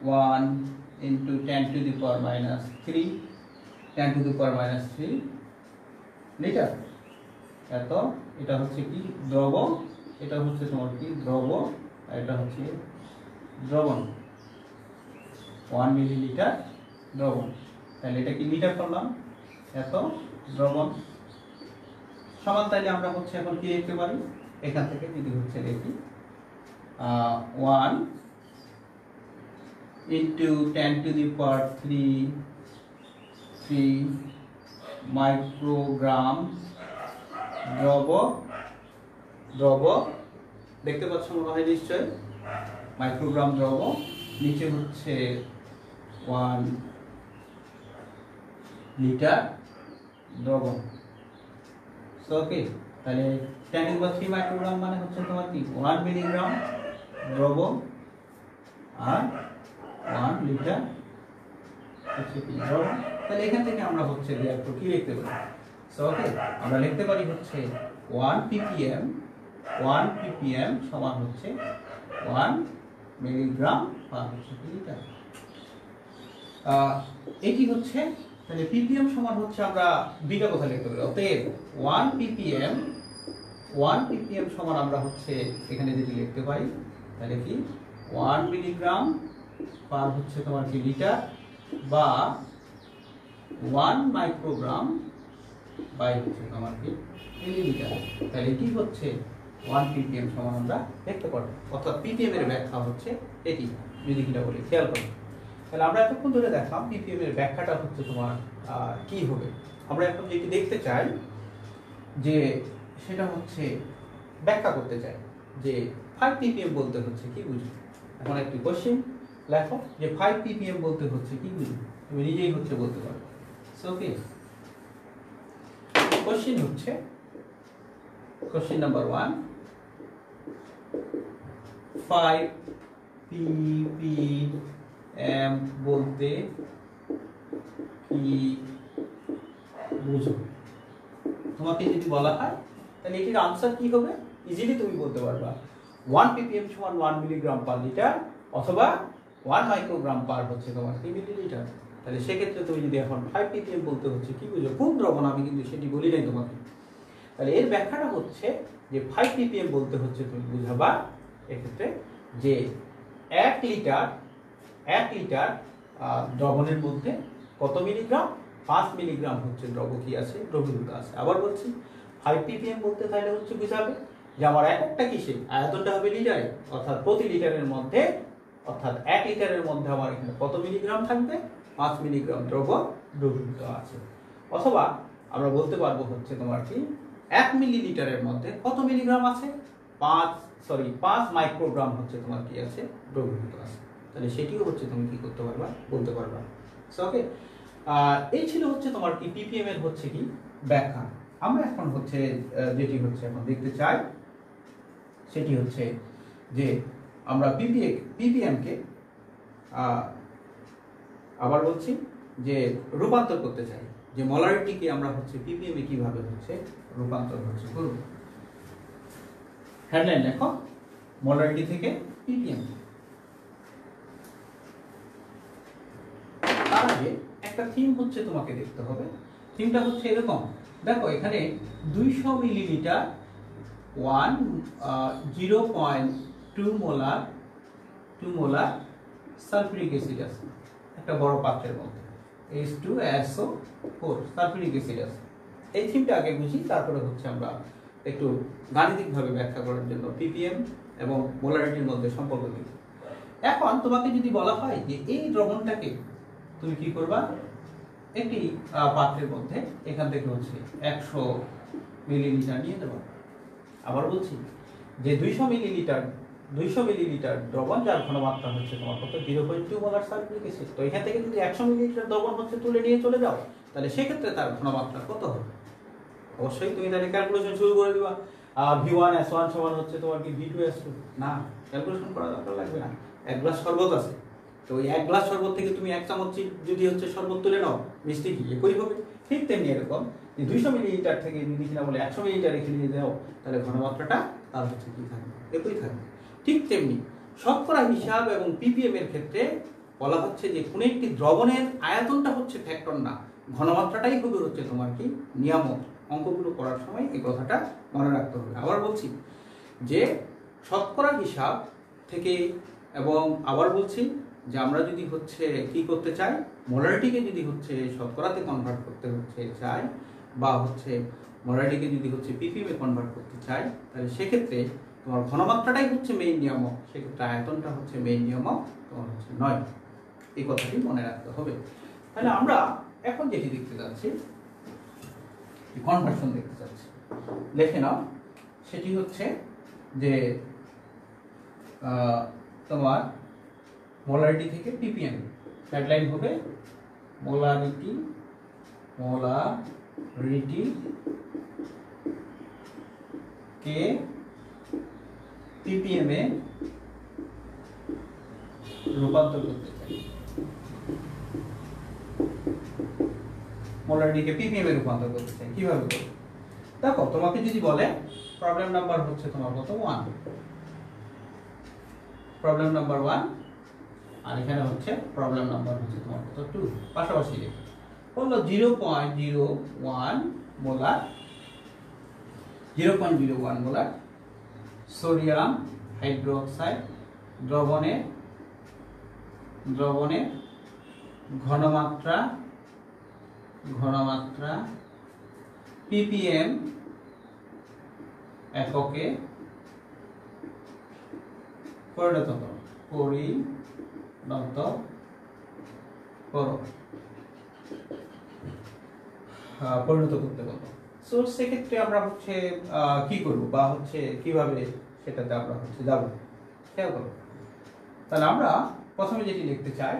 1 into 10 to the power minus 3 litre. এত এটা হচ্ছে কি দ্রব, এটা হচ্ছে তোমার কি দ্রব, আর এটা হচ্ছে দ্রবণ 1 মিলিলিটার দ্রবণ, তাহলে এটা কি লিটার করলাম, এত দ্রবণ সমান, তাহলে আমরা হচ্ছে এখন কি লিখতে পারি, এখান থেকে যদি হচ্ছে দেখি 1 into 10 to the power 3 microgram দ্রব দেখতে পাচ্ছ মনে হয় নিশ্চয়, মাইক্রোগ্রাম দ্রব, নিচে হচ্ছে 1 লিটার দ্রবণ। সো ওকে, তাহলে 10 to the power 3 মাইক্রোগ্রাম মানে হচ্ছে তোমার কি 1 মিলিগ্রাম দ্রব আর 1 লিটার হচ্ছে কি দ্রবণ। তাহলে এখান থেকে আমরা হচ্ছে therefore কি লিখতে পারি, সো ওকে আমরা লিখতে পারি হচ্ছে 1 ppm সমান হচ্ছে 1 মিলিগ্রাম পার হচ্ছে লিটার। এটি হচ্ছে তাহলে ppm সমান হচ্ছে আমরা বিটা কোথায় লিখতে পারি, অতএব 1 ppm সমান আমরা হচ্ছে এখানে যদি লিখতে পারি তাহলে কি 1 মিলিগ্রাম পার হচ্ছে তোমার কি লিটার, বা 1 মাইক্রোগ্রাম বাই হচ্ছে তোমার কি মিলিলিটার। তাহলে কি হচ্ছে 1 ppm সমান আমরা দেখতে পারবো, অর্থাৎ ppm এর ব্যাখ্যা হচ্ছে এটি, যদি কিনা বলি খেয়াল করো। তাহলে আমরা এতক্ষণ ধরে দেখলাম ppm এর ব্যাখ্যাটা হচ্ছে তোমার কি হবে। আমরা এখন যেটি দেখতে চাই যে সেটা হচ্ছে ব্যাখ্যা করতে চাই যে 5 ppm বলতে হচ্ছে কি বুঝি। এখন একটি কোশ্চেন লেখো যে 5 ppm বলতে হচ্ছে কি বুঝি, তুমি নিজেই হচ্ছে বলতে পারো। সো ওকে, কোশ্চেন হচ্ছে কোশ্চেন নাম্বার 1, 5 ppm বলতে কি বুঝো। তোমাকে যদি বলা হয় তাহলে এটির আনসার কি হবে, ইজিলি তুমি বলতে পারবা 1 ppm সমান 1 মিলিগ্রাম পার লিটার, অথবা 1 মাইক্রোগ্রাম পার হচ্ছে তোমার কি মিলিলিটার। তাহলে সেক্ষেত্রে তুমি যদি এখন 5 ppm বলতে হচ্ছে কি বুঝো, কোন দ্রবণ আমি কিন্তু সেটি বলি নাই তোমাকে। তাহলে এর ব্যাখ্যাটা হচ্ছে যে 5 ppm বলতে হচ্ছে তুমি বুঝাবা এক্ষেত্রে যে 1 লিটার দ্রবণের মধ্যে কত মিলিগ্রাম, 5 মিলিগ্রাম হচ্ছে দ্রব কি আছে, দ্রবীভূত আছে। আবার বলছি 5 ppm বলতে তাহলে হচ্ছে বুঝাবে যে আমার এককটা কিসে, আয়তনটা হবে লিটারে, অর্থাৎ প্রতি লিটারের মধ্যে, অর্থাৎ 1 লিটারের মধ্যে আমার এখানে কত মিলিগ্রাম থাকবে, 5 মিলিগ্রাম দ্রবীভূত আছে। অথবা আমরা বলতে পারবো হচ্ছে তোমার কি 1 মিলিলিটারের মধ্যে কত মিলিগ্রাম আছে, 5 মাইক্রোগ্রাম হচ্ছে তোমার কি আছে, দ্রবীভূত আছে। তাহলে সেটিও হচ্ছে তুমি কি করতে পারবা, বলতে পারবা। ওকে, এই ছিল হচ্ছে তোমার কি ppm এর হচ্ছে কি ব্যাখ্যা। আমরা এখন হচ্ছে যেটি হচ্ছে এখন দেখতে চাই সেটি হচ্ছে যে আমরা ppm কে আবার বলছি যে রূপান্তর করতে চাই, যে মলারিটিকে আমরা হচ্ছে ppm এ কিভাবে হচ্ছে রূপান্তর হচ্ছে করব। হেডলাইন লেখো, মলারিটি থেকে ppm। তার আগে একটা থিম হচ্ছে তোমাকে দেখতে হবে। থিমটা হচ্ছে এরকম, দেখো এখানে 200 মিলিলিটার 0.2 মোলার সালফিউরিক অ্যাসিড আছে একটা বড় পাত্রের মধ্যে, H2SO4 সালফিউরিক অ্যাসিড আছে। এই থিমটা আগে বুঝি, তারপরে হচ্ছে আমরা একটু গাণিতিকভাবে ব্যাখ্যা করার জন্য ppm এবং মোলারিটির মধ্যে সম্পর্ক দিব। এখন তোমাকে যদি বলা হয় যে এই দ্রবণটাকে তুমি কি করবা, একটি পাত্রের মধ্যে এখান থেকে হচ্ছে 100 মিলিলিটার নিয়ে দেবো। আবার বলছি যে 200 মিলিলিটার দ্রবণ, যার ঘনমাত্রা হচ্ছে তোমার কত 0.2 মোলার সালফিউরিক অ্যাসিড। তো এখান থেকে যদি 100 মিলিলিটার দ্রবণ হচ্ছে তুলে নিয়ে চলে যাও, তাহলে সেক্ষেত্রে তার ঘনমাত্রা কত হবে। অবশ্যই তুমি তাহলে ক্যালকুলেশন শুরু করে দিবা, V1S1 সমান হচ্ছে তোমার কি V2S2। না, ক্যালকুলেশন করা দরকার লাগবে না, 1 গ্লাস শরবত আছে, তো ওই 1 গ্লাস শরবত থেকে তুমি 1 চামচ যদি হচ্ছে শরবত তুলে নাও, মিষ্টি কি একই হবে। ঠিক তেমনি এরকম যে 200 মিলিলিটার থেকে যদি কিনা বলে 100 মিলিলিটার রেখে দিয়ে দাও, তাহলে ঘনমাত্রাটা তার হচ্ছে কি থাকবে, একই থাকবে। ঠিক তেমনি শতকরা হিসাব এবং ppm এর ক্ষেত্রে বলা হচ্ছে যে কোনো একটি দ্রবণের আয়তনটা হচ্ছে ফ্যাক্টর না, ঘনমাত্রাটাই হবে হচ্ছে তোমার কি নিয়ামক। অঙ্কগুলো করার সময় এই কথাটা মনে রাখতে হবে। আবার বলছি যে শতকরা হিসাব থেকে, এবং আবার বলছি যে আমরা যদি হচ্ছে কি করতে চাই, মোলারিটিকে যদি হচ্ছে শতকরাতে কনভার্ট করতে হচ্ছে চাই, বা হচ্ছে মোলারিটিকে যদি হচ্ছে ppm এ কনভার্ট করতে চাই, তাহলে সেক্ষেত্রে তোমার ঘনমাত্রাটাই হচ্ছে মেইন নিয়ামক, সেক্ষেত্রে আয়তনটা হচ্ছে মেইন নিয়ামক তোমার হচ্ছে নয়। এই কথাটি মনে রাখতে হবে। তাহলে আমরা এখন যেটি দেখতে যাচ্ছি, কনভার্সন দেখতে যাচ্ছি, লিখে নাও। সেটি হচ্ছে যে তোমার মোলারিটি থেকে ppm, হেডলাইন হবে মোলারিটি কে ppm এ রূপান্তর করতে চাই, মোলারিটিকে ppm এ রূপান্তর করতে চাই। কিভাবে করব দেখো, তোমাকে যদি বলে প্রবলেম নাম্বার হচ্ছে তোমার কত 1, প্রবলেম নাম্বার 1 আর এখানে হচ্ছে প্রবলেম নাম্বার হচ্ছে তোমার কত 2 পাশাপাশি লিখো বললো 0.01 মোলার 0.01 মোলার সোডিয়াম হাইড্রোক্সাইড দ্রবণে ঘনমাত্রা ppm এককে পরিণত করতে বলবো। সো সেক্ষেত্রে আমরা হচ্ছে কি করব বা হচ্ছে কিভাবে সেটাতে আমরা হচ্ছে যাব খেয়াল করো। তাহলে আমরা প্রথমে যেটি লিখতে চাই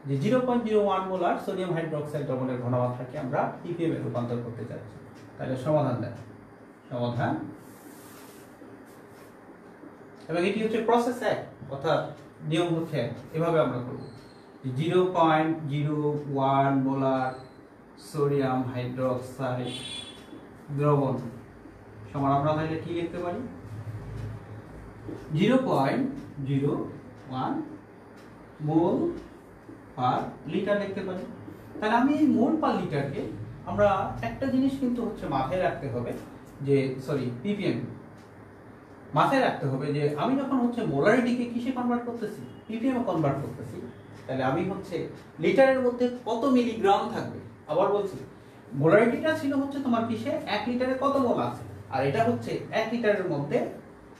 যে 0.01 মোলার সোডিয়াম হাইড্রোক্সাইড দ্রবণের ঘনমাত্রাকে আমরা ppm এ রূপান্তর করতে চাচ্ছি। তাহলে সমাধান দেন, সমাধান, এবং এটি হচ্ছে প্রসেস 1 অর্থাৎ নিয়ম হচ্ছে এভাবে আমরা করব 0.01 মোলার সোডিয়াম হাইড্রোক্সাইড দ্রবণ সমান আমরা তাহলে কি লিখতে পারি 0.01 মোল পার লিটার লিখতে পারি। তাহলে আমি এই মোল পার লিটারকে আমরা একটা জিনিস কিন্তু হচ্ছে মাথায় রাখতে হবে যে ppm মাথায় রাখতে হবে যে আমি যখন হচ্ছে মোলারিটিকে কিসে কনভার্ট করতেছি ppm এ কনভার্ট করতেছি তাহলে আমি হচ্ছে লিটারের মধ্যে কত মিলিগ্রাম থাকবে। আবার বলছি মোলারিটিটা ছিল হচ্ছে তোমার কিসে 1 লিটারে কত মোল আছে আর এটা হচ্ছে 1 লিটারের মধ্যে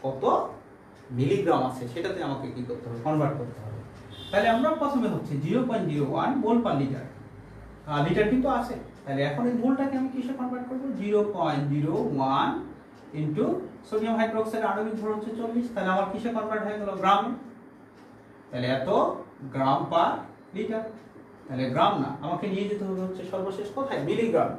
কত মিলিগ্রাম আছে সেটাতে আমাকে কি করতে হবে কনভার্ট করতে হবে। তাহলে আমরা প্রথমে হচ্ছে 0.01 মোল পার লিটার লিটার কিন্তু আছে তাহলে এখন এই মোলটাকে আমি কিসে কনভার্ট করব 0.01 ইনটু সোডিয়াম হাইড্রোক্সাইড আণবিক ভর হচ্ছে 40 তাহলে আমার কিসে কনভার্ট হয়ে গেল গ্রামে। তাহলে এত গ্রাম পার লিটার, তাহলে গ্রাম না আমাকে নিয়ে যেতে হবে হচ্ছে সর্বশেষ কোথায় মিলিগ্রাম।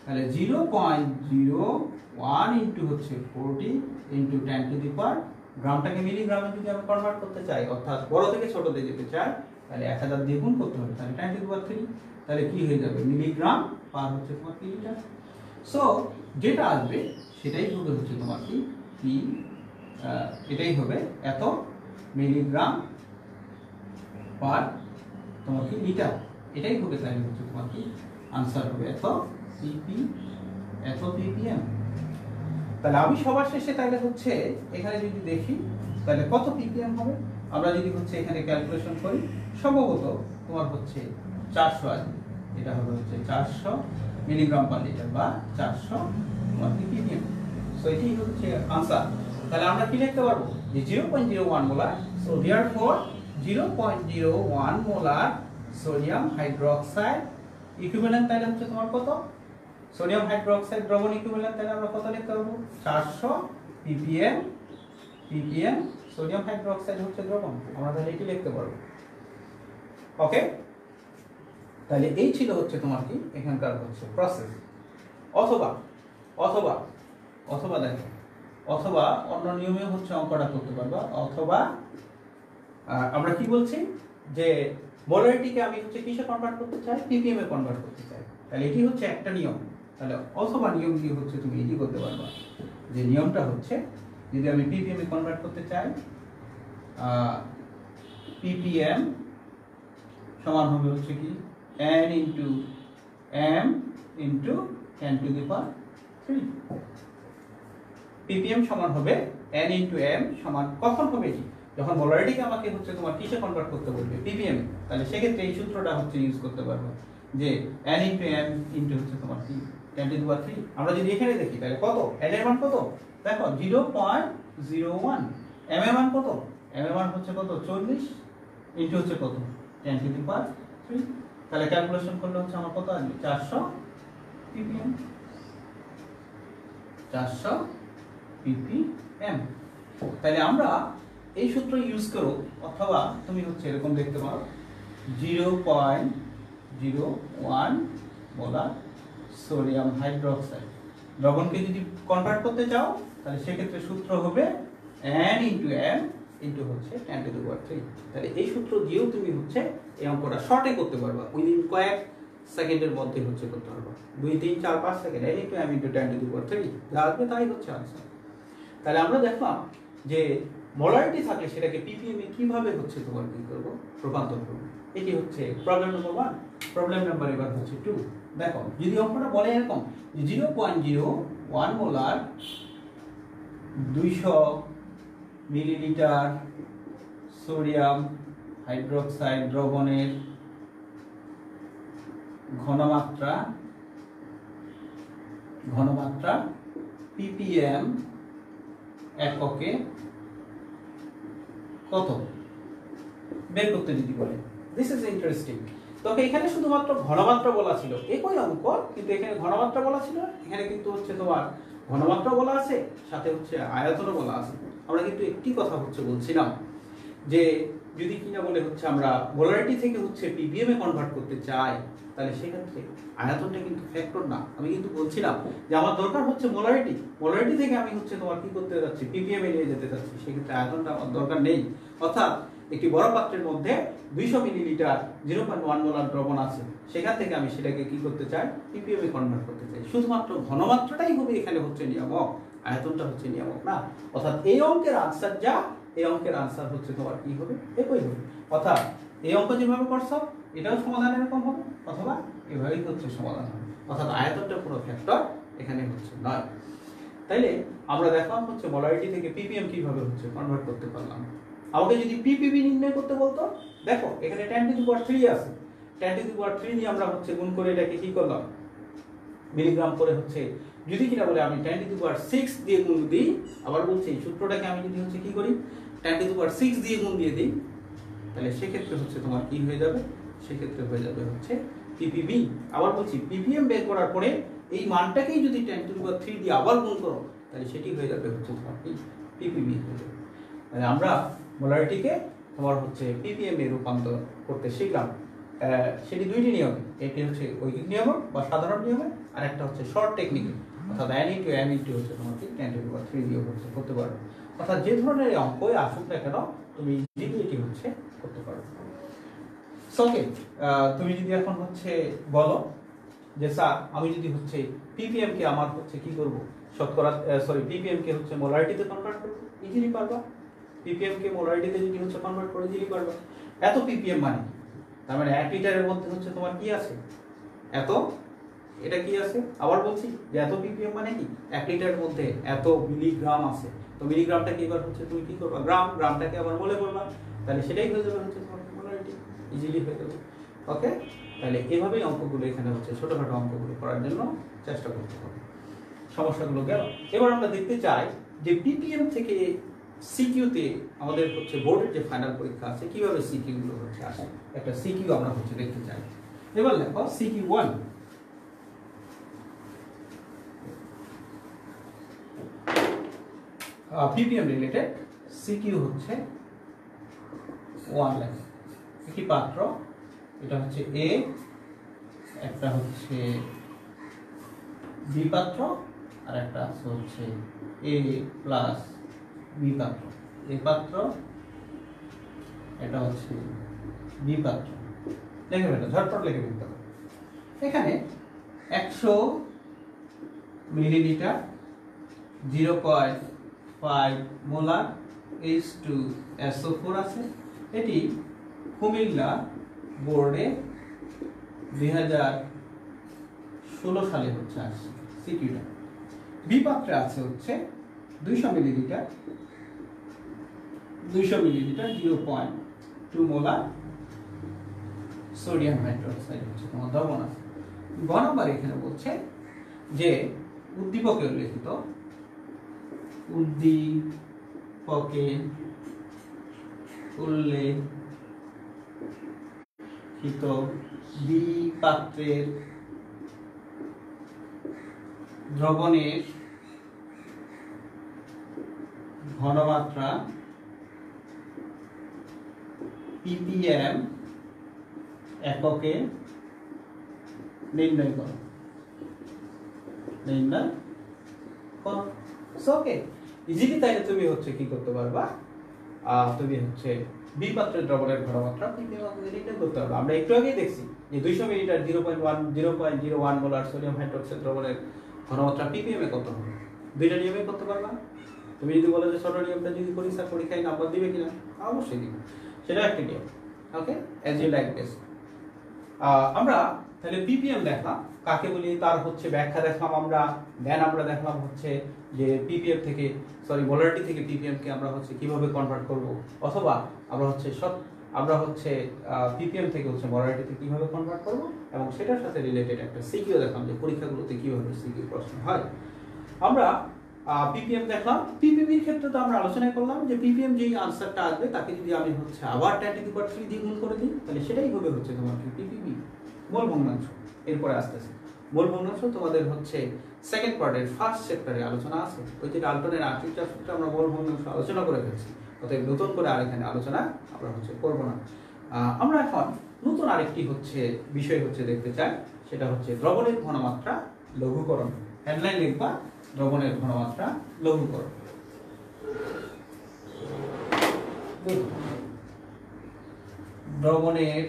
তাহলে 0.01 ইনটু হচ্ছে 40 ইনটু 10 টু দি পাওয়ার গ্রামটাকে মিলিগ্রামে যদি আমি কনভার্ট করতে চাই অর্থাৎ বড় থেকে ছোটতে যেতে চাই তাহলে 1000 দিয়ে গুণ করতে হবে তাহলে 10 টু দি পাওয়ার 3 তাহলে কি হয়ে যাবে মিলিগ্রাম পার হচ্ছে তোমার লিটার। সো যেটা আসবে সেটাই হবে হচ্ছে তোমার কি এটাই হবে এত মিলিগ্রাম পার তোমার কি লিটার, এটাই হবে তাহলে হচ্ছে তোমার কি আনসার হবে এত ppm। তাহলে আমি সবার শেষে তাহলে হচ্ছে এখানে যদি দেখি তাহলে কত ppm হবে আমরা যদি হচ্ছে এখানে ক্যালকুলেশন করি সম্ভবত তোমার হচ্ছে 400 আসবে, এটা হবে হচ্ছে 400 মিলিগ্রাম পার লিটার বা 400 তোমার ppm। সো এটি হচ্ছে আনসার। তাহলে আমরা কি লিখতে পারবো যে 0.01 molar so therefore 0.01 molar sodium hydroxide equivalent তাহলে হচ্ছে তোমার কত সোডিয়াম হাইড্রোক্সাইড দ্রবণ ইকুইভ্যালেন্ট তাহলে আমরা কত লিখতে পারবো 400 ppm সোডিয়াম হাইড্রোক্সাইড হচ্ছে দ্রবণ আমরা তাহলে এটি লিখতে পারবো। ওকে, তাহলে এই ছিল হচ্ছে তোমার কি এখানকার হচ্ছে প্রসেস। অথবা অথবা অথবা দেখো অথবা অন্য নিয়মে হচ্ছে অঙ্কটা করতে পারবা। অথবা আমরা কি বলছি যে মোলারিটিকে আমি হচ্ছে কিসে কনভার্ট করতে চাই ppm এ কনভার্ট করতে চাই তাহলে এটি হচ্ছে একটা নিয়ম। তাহলে অথবা নিয়ম দিয়ে হচ্ছে তুমি এটি করতে পারবা যে নিয়মটা হচ্ছে যদি আমি ppm এ কনভার্ট করতে চাই ppm সমান হবে হচ্ছে কি n into m into 10 to the power 3 ppm সমান হবে n ইনটু m সমান কখন হবে এটি যখন মোলারিটিকে আমাকে হচ্ছে তোমার কিসে কনভার্ট করতে বলবে ppm তাহলে সেক্ষেত্রে এই সূত্রটা হচ্ছে ইউজ করতে পারবো যে n ইনটু m ইনটু হচ্ছে তোমার 10 টু দি পাওয়ার 3। আমরা যদি এখানে দেখি তাহলে কত n এর মান কত দেখো 0.01 m এর মান কত m এর মান হচ্ছে কত 40 ইনটু হচ্ছে কত 10 টু দি পাওয়ার 3 তাহলে ক্যালকুলেশন করলে হচ্ছে আমার কত আসবে 400 ppm 400 ppm। তাহলে আমরা এই সূত্র ইউজ করো অথবা তুমি হচ্ছে এরকম দেখতে পারো 0.01 মোলার সোডিয়াম হাইড্রোক্সাইড দ্রবণকে যদি কনভার্ট করতে চাও তাহলে সেক্ষেত্রে সূত্র হবে n ইনটু m ইনটু হচ্ছে 10 টু দি পাওয়ার 3। তাহলে এই সূত্র দিয়েও তুমি হচ্ছে এই অঙ্কটা শর্টে করতে পারবা উইদিন কয়েক সেকেন্ডের মধ্যে হচ্ছে করতে পারবা 2 3 4 5 second n into m into 10 to the power 3 যা আসবে তাই হচ্ছে আনসার। তাহলে আমরা দেখলাম যে মোলারিটি থাকলে সেটাকে ppm এ কিভাবে হচ্ছে তোমার কি করব রূপান্তর করব। এটি হচ্ছে প্রবলেম নাম্বার 1। প্রবলেম নাম্বার এবার হচ্ছে 2। দেখো যদি অঙ্কটা বলে এরকম 0.01 মোলার 200 মিলিলিটার সোডিয়াম হাইড্রোক্সাইড দ্রবণের ঘনমাত্রা ppm এককে কত বের করতে যদি বলে। This is interesting. তবে এখানে শুধুমাত্র ঘনমাত্রা বলা ছিল, একই অঙ্ক কিন্তু এখানে ঘনমাত্রা বলা ছিল, এখানে কিন্তু হচ্ছে তোমার ঘনমাত্রা বলা আছে, সাথে হচ্ছে আয়তনও বলা আছে। আমরা কিন্তু একটি কথা হচ্ছে বলছিলাম যে যদি কিনা বলে হচ্ছে আমরা মোলারিটি থেকে হচ্ছে ppm এ কনভার্ট করতে চাই, তাহলে সেক্ষেত্রে আয়তনটা কিন্তু ফ্যাক্টর না। আমি কিন্তু বলছিলাম যে আমার দরকার হচ্ছে মোলারিটি থেকে আমি হচ্ছে তোমার কি করতে যাচ্ছি ppm এ নিয়ে যেতে চাচ্ছি, সেক্ষেত্রে আয়তনটা আমার দরকার নেই। অর্থাৎ একটি বড় পাত্রের মধ্যে 200 মিলিলিটার 0.1 মোলার দ্রবণ আছে, সেখান থেকে আমি সেটাকে কি করতে চাই ppm এ কনভার্ট করতে চাই। শুধুমাত্র ঘনমাত্রাটাই হবে এখানে হচ্ছে নিয়ামক, আয়তনটা হচ্ছে নিয়ামক না। অর্থাৎ এই অঙ্কের আনসার যা, এই অঙ্কের আনসার হচ্ছে তোমার কি হবে একই হবে। অর্থাৎ এই অঙ্ক যেভাবে করছো এটাও সমাধান এরকম হবে, অথবা এভাবেই হচ্ছে সমাধান হবে। অর্থাৎ আয়তনটা কোনো ফ্যাক্টর এখানে হচ্ছে নয়। তাইলে আমরা দেখলাম হচ্ছে মোলারিটি থেকে ppm কিভাবে হচ্ছে কনভার্ট করতে পারলাম। আমাকে যদি ppb নির্ণয় করতে বলতো, দেখো এখানে 10⁻³ আছে, 10⁻³ দিয়ে আমরা হচ্ছে গুণ করে এটাকে কি করলাম মিলিগ্রাম করে হচ্ছে, যদি কিনা বলে আমি 10⁻6 দিয়ে গুণ দিই, আবার বলছি সূত্রটাকে আমি যদি হচ্ছে কি করি 10⁻6 দিয়ে গুণ দিয়ে দিই, তাহলে সেক্ষেত্রে হচ্ছে তোমার কি হয়ে যাবে, সেক্ষেত্রে হয়ে যাবে হচ্ছে ppb। আবার বলছি ppm বের করার পরে এই মানটাকেই যদি 10⁻³ দিয়ে আবার গুণ করো, তাহলে সেটি হয়ে যাবে হচ্ছে তোমার ppb হয়ে যাবে। তাহলে আমরা মোলারিটিকে তোমার হচ্ছে ppm এ রূপান্তর করতে শিখলাম। সেটি দুইটি নিয়মে, একটি হচ্ছে ঐকিক নিয়ম বা সাধারণ নিয়মে, আর একটা হচ্ছে শর্ট টেকনিকে, অর্থাৎ n × m হচ্ছে তোমাকে 10⁻³ দিয়ে হচ্ছে করতে পারো। অর্থাৎ যে ধরনের অঙ্কই আসুক না কেন তুমি ইজিলি এটি হচ্ছে করতে পারো। ওকে, তুমি যদি এখন হচ্ছে বলো যে স্যার আমি যদি হচ্ছে ppm কে আমার হচ্ছে কি করব শতকরা ppm কে হচ্ছে মোলারিটিতে কনভার্ট করব, ইজিলি পারবা। ppm কে মোলারিটিতে যদি হচ্ছে কনভার্ট করে ইজিলি পারবা। এত ppm মানে তার মানে 1 লিটারের মধ্যে হচ্ছে তোমার কি আছে এত, এটা কি আছে আবার বলছি যে এত ppm মানে কি 1 লিটারের মধ্যে এত মিলিগ্রাম আছে। তো মিলিগ্রামটা কি এবার হচ্ছে তুমি কি করবা গ্রামটাকে আবার মোলে করবা, তাহলে সেটাই হয়ে যাবে হচ্ছে তোমার মোলারিটি, ইজিলি হয়ে যাবে। ওকে, তাহলে এভাবেই অঙ্কগুলো এখানে হচ্ছে ছোটখাটো অঙ্কগুলো করার জন্য চেষ্টা করতে হবে। সমস্যাগুলো গেল। এবার আমরা দেখতে চাই যে ppm থেকে সিকিউতে আমাদের হচ্ছে বোর্ডের যে ফাইনাল পরীক্ষা আছে কিভাবে সিকিউ গুলো হচ্ছে আসে, একটা সিকিউ আমরা হচ্ছে দেখতে চাই। এবার দেখো সিকিউ 1, ppm রিলেটেড সিকিউ হচ্ছে 1 লাইন। একটি পাত্র, এটা হচ্ছে A, একটা হচ্ছে B পাত্র, আর একটা আছে হচ্ছে A প্লাস B পাত্র। A পাত্র, এটা হচ্ছে B পাত্র। লিখে ফেলো, ঝটপট লিখে ফেলতে হবে। এখানে 100 মিলিলিটার 0.5 মোলার H2SO4 আছে। এটি কুমিল্লা বোর্ডে 2016 সালে হচ্ছে আসছে সিকিউটা। বি পাত্রে আছে হচ্ছে 200 মিলিলিটার 0.2 মোলার সোডিয়াম হাইড্রোক্সাইড হচ্ছে তোমার দ্রবণ আছে। গ নম্বর এখানে বলছে যে উদ্দীপকে উল্লেখিত বি পাত্রের দ্রবণের ঘনমাত্রা ppm এককে নির্ণয় করো। ওকে, ইজিলি তাইলে তুমি হচ্ছে কি করতে পারবা, তুমি হচ্ছে বি পাত্রের দ্রবণের ঘনমাত্রা নির্ণয় করতে পারবা। আমরা একটু আগেই দেখছি যে 200 মিলিলিটার 0.01 মোলার সোডিয়াম হাইড্রোক্সাইড দ্রবণের ঘনমাত্রা ppm এ কত হবে, দুইটা নিয়মে করতে পারবা। তুমি যদি বলো যে ছোট নিয়মটা যদি করি স্যার পরীক্ষায় নাম্বার দিবে কিনা, অবশ্যই দিবে, সেটা একটা নিয়ম। ওকে, অ্যাজ ইউ লাইক দিস। আমরা তাহলে পিপিএম দেখলাম কাকে বলি, তার হচ্ছে ব্যাখ্যা দেখলাম আমরা, দেন আমরা দেখলাম হচ্ছে যে পিপিএম থেকে মোলারিটি থেকে পিপিএম কে আমরা হচ্ছে কিভাবে কনভার্ট করব, অথবা আমরা হচ্ছে পিপিএম থেকে হচ্ছে মোলারিটিতে কিভাবে কনভার্ট করব, এবং সেটার সাথে রিলেটেড একটা সিকিউ দেখলাম যে পরীক্ষাগুলোতে কিভাবে সিকিউ প্রশ্ন হয়। আমরা পিপিএম দেখলাম। পিপিএম এর ক্ষেত্রে তো আমরা আলোচনা করলাম যে পিপিএম যেই আনসারটা আসবে তাকে যদি আমি হচ্ছে আবার 10⁻³ দিয়ে গুণ করে দিই, তাহলে সেটাই হবে হচ্ছে তোমার পিপিবি, মোল ভগ্নাংশ। এরপরে আসতেছে মোল ভগ্নাংশ, তোমাদের হচ্ছে সেকেন্ড পার্টের ফার্স্ট চ্যাপ্টারে আলোচনা আছে। ওই যে ডাল্টনের আর্থিক চ্যাপ্টারে আমরা মোল ভগ্নাংশ আলোচনা করে ফেলছি, অতএব নতুন করে আর এখানে আলোচনা আমরা হচ্ছে করব না। আমরা এখন নতুন আরেকটি হচ্ছে বিষয় হচ্ছে দেখতে চাই, সেটা হচ্ছে দ্রবণের ঘনমাত্রা লঘুকরণ। হেডলাইন লিখবা, দ্রবণের ঘনমাত্রা লঘুকরণ। দ্রবণের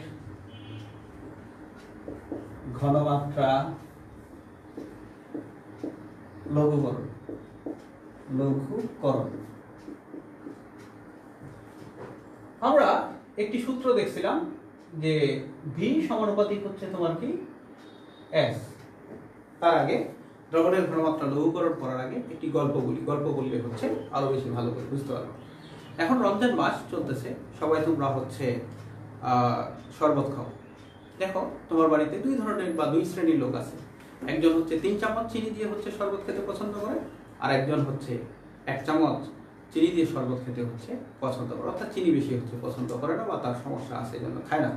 ঘনমাত্রা লঘুকরণ। আমরা একটি সূত্র দেখছিলাম যে ভি সমানুপাতিক হচ্ছে তোমার কি এস। তার আগে দ্রবণের ঘনমাত্রা লঘুকরণ করার আগে একটি গল্প বললে হচ্ছে আরো বেশি ভালো করে বুঝতে পারবো। এখন রমজান মাস চলতেছে, সবাই তোমরা হচ্ছে শরবত খাও। দেখো তোমার বাড়িতে দুই ধরনের বা দুই শ্রেণীর লোক আছে। একজন হচ্ছে 3 চামচ চিনি দিয়ে হচ্ছে শরবত খেতে পছন্দ করে, আর একজন হচ্ছে 1 চামচ চিনি দিয়ে শরবত খেতে হচ্ছে পছন্দ করে, অর্থাৎ চিনি বেশি হচ্ছে পছন্দ করে না বা তার সমস্যা আছে এই জন্য খায় না।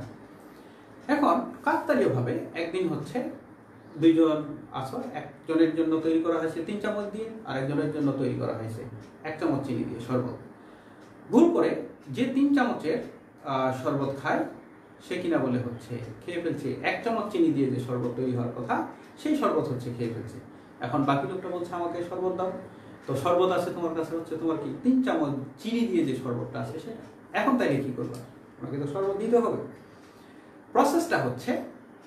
এখন কাকতালীয়ভাবে একদিন হচ্ছে দুইজন আছো, একজনের জন্য তৈরি করা হয়েছে 3 চামচ দিয়ে, আর একজনের জন্য তৈরি করা হয়েছে 1 চামচ চিনি দিয়ে শরবত। ভুল করে যে 3 চামচের শরবত খায় সে কিনা বলে হচ্ছে খেয়ে ফেলছে 1 চামচ চিনি দিয়ে যে শরবত তৈরি হওয়ার কথা, সেই শরবত হচ্ছে খেয়ে ফেলছে। এখন বাকি লোকটা বলছে আমাকে শরবত দাও। তো শরবত আছে তোমার কাছে হচ্ছে তোমার কি 3 চামচ চিনি দিয়ে যে শরবতটা আছে সেটা। এখন তাইলে কি করবা? তোমাকে তো শরবত দিতে হবে। প্রসেসটা হচ্ছে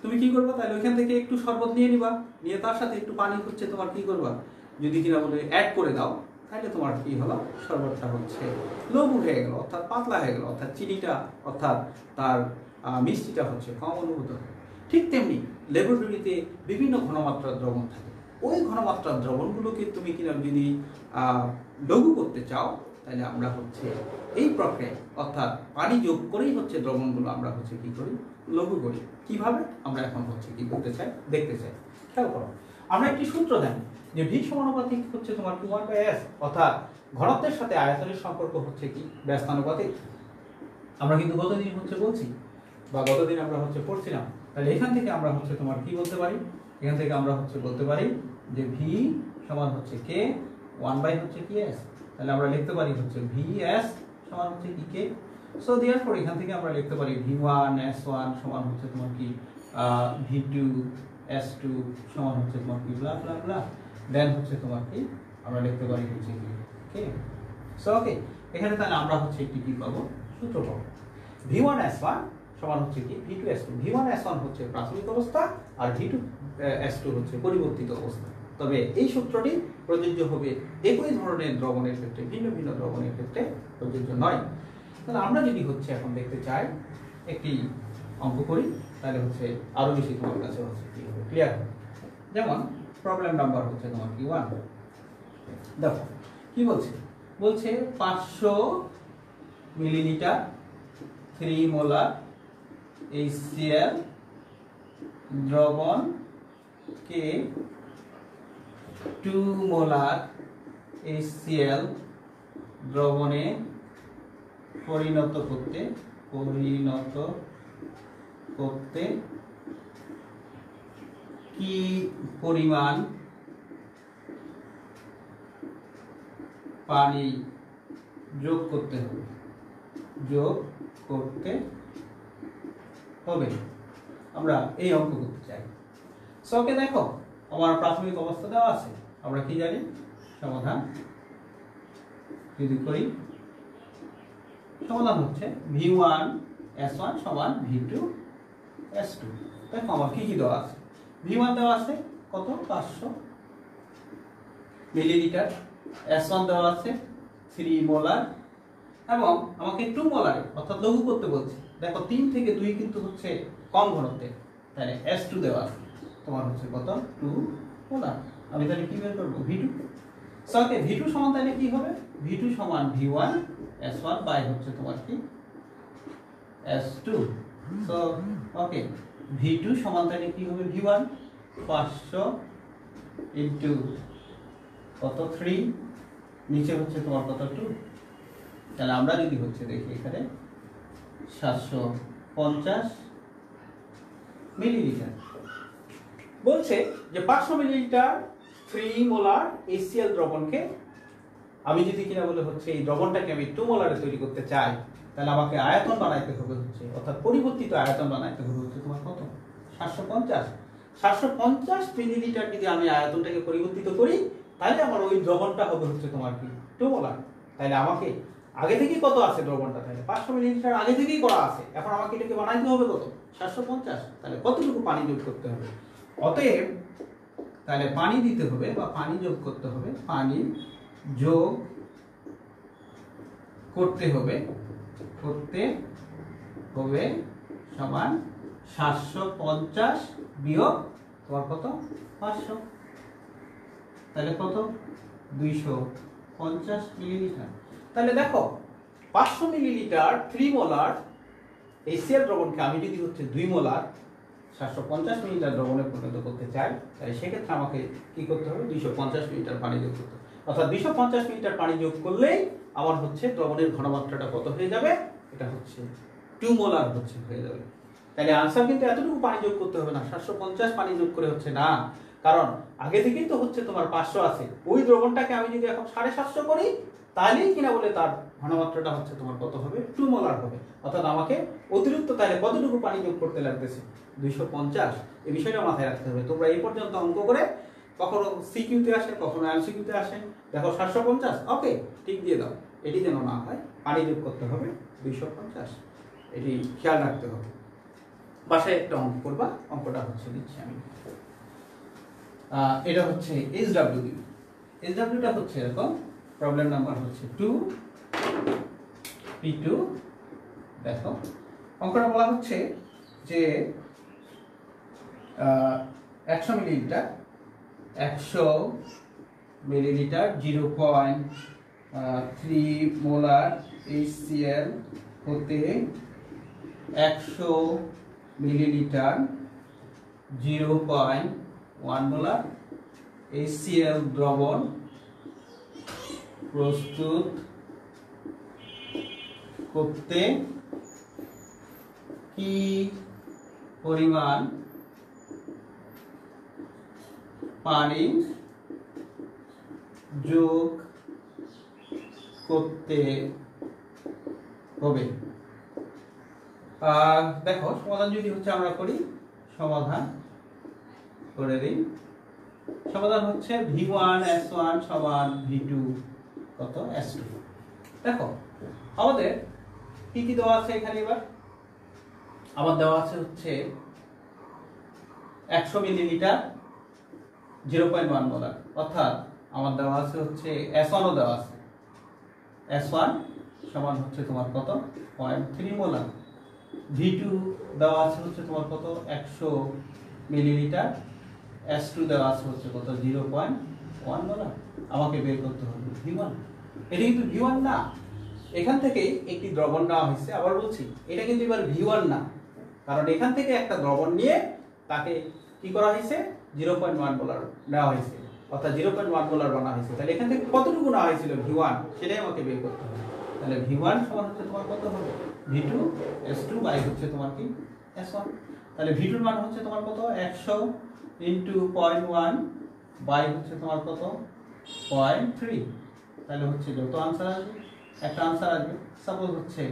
তুমি কি করবা, তাহলে ওইখান থেকে একটু শরবত নিয়ে নিবা, নিয়ে তার সাথে একটু পানি হচ্ছে তোমার কি করবা, যদি কিনা বলে অ্যাড করে দাও, তাহলে তোমার কি হলো, শরবতটা হচ্ছে লঘু হয়ে গেল, অর্থাৎ পাতলা হয়ে গেল, অর্থাৎ চিনিটা অর্থাৎ তার মিষ্টিটা হচ্ছে কম অনুভূত হয়। ঠিক তেমনি ল্যাবরেটরিতে বিভিন্ন ঘনমাত্রার দ্রবণ থাকে, ওই ঘনমাত্রার দ্রবণগুলোকে তুমি কিনা যদি লঘু করতে চাও, তাহলে আমরা হচ্ছে এই প্রক্রিয়ায় অর্থাৎ পানি যোগ করেই হচ্ছে দ্রবণগুলো আমরা হচ্ছে কি করি, লঘু করি। কিভাবে আমরা এখন হচ্ছে কি করতে চাই, দেখতে চাই। খেয়াল করো, আমরা একটি সূত্র জানি যে ভি সমানুপাতিক হচ্ছে তোমার Q1/S, অর্থাৎ ঘনত্বের সাথে আয়তনের সম্পর্ক হচ্ছে কি ব্যস্তানুপাতিক। আমরা কিন্তু গতদিন হচ্ছে বলছি বা গতদিন আমরা হচ্ছে পড়ছিলাম। তাহলে এখান থেকে আমরা হচ্ছে তোমার কি বলতে পারি, এখান থেকে আমরা হচ্ছে বলতে পারি যে ভি সমান হচ্ছে কে 1/s হচ্ছে কি এস। তাহলে আমরা লিখতে পারি হচ্ছে Vs সমান হচ্ছে কি কে। সো देयरफॉर এখান থেকে আমরা লিখতে পারি V1 S1 সমান হচ্ছে তোমার কি V2 S2 সমান হচ্ছে তোমার কি ব্লা ব্লা ব্লা। দেন হচ্ছে তোমার কি আমরা লিখতে পারি হচ্ছে কি কে। সো ওকে, এখানে তাহলে আমরা হচ্ছে একটি কি পাবো, সূত্র পাবো। V1 S1 সমান হচ্ছে কি V2 S2। V1 S1 হচ্ছে প্রাথমিক অবস্থা আর V2 S2 হচ্ছে পরিবর্তিত অবস্থা। তবে এই সূত্রটি প্রযোজ্য হবে একই ধরনের দ্রবণের ক্ষেত্রে, ভিন্ন ভিন্ন দ্রবণের ক্ষেত্রে প্রযোজ্য নয়। তাহলে আমরা যদি হচ্ছে এখন দেখতে চাই একটি অঙ্ক করি, তাহলে হচ্ছে আরো বেশি তোমার কাছে হচ্ছে কি হবে, ক্লিয়ার হবে। যেমন প্রবলেম নাম্বার হচ্ছে তোমার কি 1। দেখো কি বলছে, বলছে 500 millilitre 3 molar HCl দ্রবণকে 2 molar HCl দ্রবণে পরিণত করতে কি পরিমাণ পানি যোগ করতে হবে, আমরা এই অঙ্ক করতে চাই। সো ওকে, দেখো আমার প্রাথমিক অবস্থা দেওয়া আছে, আমরা কি জানি সমাধান যদি করি, সমাধান হচ্ছে V1 S1 সমান V2 S2। দেখো আমার কি কি দেওয়া আছে, V1 দেওয়া আছে কত 500 মিলিলিটার, S1 দেওয়া আছে 3 মোলার এবং আমাকে 2 মোলারে অর্থাৎ লঘু করতে বলছে। দেখো 3 থেকে 2 কিন্তু হচ্ছে কম ঘনত্বের, তাহলে S2 দেওয়া আছে তোমার হচ্ছে কত 2 মোলার। আমি তাহলে কি বের করব V2। সো ওকে V2 সমান তাহলে কি হবে V2 সমান V1 S1 বাই হচ্ছে তোমার কি S2। সো ওকে V2 সমান তাহলে কি হবে V1 500 ইনটু কত 3 নিচে হচ্ছে তোমার কত 2। তাহলে আমরা যদি হচ্ছে দেখি এখানে 750 মিলিলিটার বলছে যে 500 মিলিলিটার 3 মোলার HCl দ্রবণকে আমি যদি কিনা বলে হচ্ছে এই দ্রবণটাকে আমি 2 মোলারে তৈরি করতে চাই, তাহলে আমাকে আয়তন বানাইতে হবে হচ্ছে অর্থাৎ পরিবর্তিত আয়তন বানাইতে হবে হচ্ছে তোমার কত 750 মিলিলিটার। যদি আমি আয়তনটাকে পরিবর্তিত করি তাহলে আমার ওই দ্রবণটা হবে হচ্ছে তোমার কি 2 মোলার। তাহলে আমাকে আগে থেকেই কত আছে দ্রবণটা, তাহলে 500 মিলিলিটার আগে থেকেই করা আছে, এখন আমাকে এটাকে বানাইতে হবে কত 750। তাহলে কতটুকু পানি যোগ করতে হবে, অতএব তাহলে পানি দিতে হবে বা পানি যোগ করতে হবে, পানি যোগ করতে হবে সমান 750 বিয়োগ তোমার কত 500, তাহলে কত 250 মিলিলিটার। তাহলে দেখো 500 মিলিলিটার 3 মোলার HCl দ্রবণকে আমি যদি হচ্ছে 2 মোলার 750 মিলিলিটার দ্রবণে পরিণত করতে চাই, তাহলে সেক্ষেত্রে আমাকে কি করতে হবে 250 মিলিলিটার পানি যোগ করতে হবে। অর্থাৎ 250 মিলিলিটার পানি যোগ করলেই আমার হচ্ছে দ্রবণের ঘনমাত্রাটা কত হয়ে যাবে, এটা হচ্ছে 2 মোলার হচ্ছে হয়ে যাবে। তাহলে আনসার কিন্তু এতটুকু পানি যোগ করতে হবে না, 750 পানি যোগ করে হচ্ছে না, কারণ আগে থেকেই তো হচ্ছে তোমার 500 আছে। ওই দ্রবণটাকে আমি যদি এখন 750 করি তাহলেই কিনা বলে তার ঘনমাত্রাটা হচ্ছে তোমার কত হবে 2 মোলার হবে। অর্থাৎ আমাকে অতিরিক্ত তাহলে কতটুকু পানি যোগ করতে লাগতেছে 250। এই বিষয়টা মাথায় রাখতে হবে। তোমরা এই পর্যন্ত অঙ্ক করে কখনো সিকিউতে আসে কখনো এমসিকিউতে আসে, দেখো 750 ওকে ঠিক দিয়ে দাও, এটি যেন না হয়, পানি যোগ করতে হবে 250, এটি খেয়াল রাখতে হবে। বাসায় একটা অঙ্ক করবা, অঙ্কটা হচ্ছে দিচ্ছি আমি। এটা হচ্ছে SW। SWটা হচ্ছে এরকম, প্রবলেম নাম্বার হচ্ছে 2 P2। দেখো অঙ্কটা বলা হচ্ছে যে 100 মিলিলিটার 0.3 মোলার HCl হতে 100 মিলিলিটার 0.1 মোলার HCl দ্রবণ প্রস্তুত করতে কি পরিমাণ পানি যোগ করতে হবে। দেখো সমাধান যদি হচ্ছে আমরা করি, সমাধান করে দিই। সমাধান হচ্ছে V1 S1 সমান V2 কত S2। দেখো আমাদের কি কি দেওয়া আছে এখানে, এবার আমার দেওয়া আছে হচ্ছে 100 মিলিলিটার 0.1 মোলার, অর্থাৎ আমার দেওয়া আছে হচ্ছে S1 ও দেওয়া আছে, S1 সমান হচ্ছে তোমার কত 0.3 মোলার। V2 দেওয়া আছে হচ্ছে তোমার কত 100 মিলিলিটার, S2 দেওয়া আছে হচ্ছে কত 0.1 মোলার। আমাকে বের করতে হবে V1। এটা কিন্তু V1 না, এখান থেকে একটি দ্রবণ নেওয়া হয়েছে, আবার বলছি এটা কিন্তু এবার V1 না, কারণ এখান থেকে একটা দ্রবণ নিয়ে তাকে কি করা হয়েছে 0.1 মোলার নেওয়া হয়েছে, অর্থাৎ 0.1 মোলার বানা হয়েছে। তাহলে এখান থেকে কতটুকু নেওয়া হয়েছিল V1, সেটাই আমাকে বের করতে হবে। তাহলে V1 সমান হচ্ছে তোমার কত হবে V2 S2 বাই হচ্ছে তোমার কি S1। তাহলে V2 এর মান হচ্ছে তোমার কত 100 ইনটু 0.1 বাই হচ্ছে তোমার কত 0.3। তাহলে হচ্ছে যত আনসার আসবে একটা আনসার আসবে। সাপোজ হচ্ছে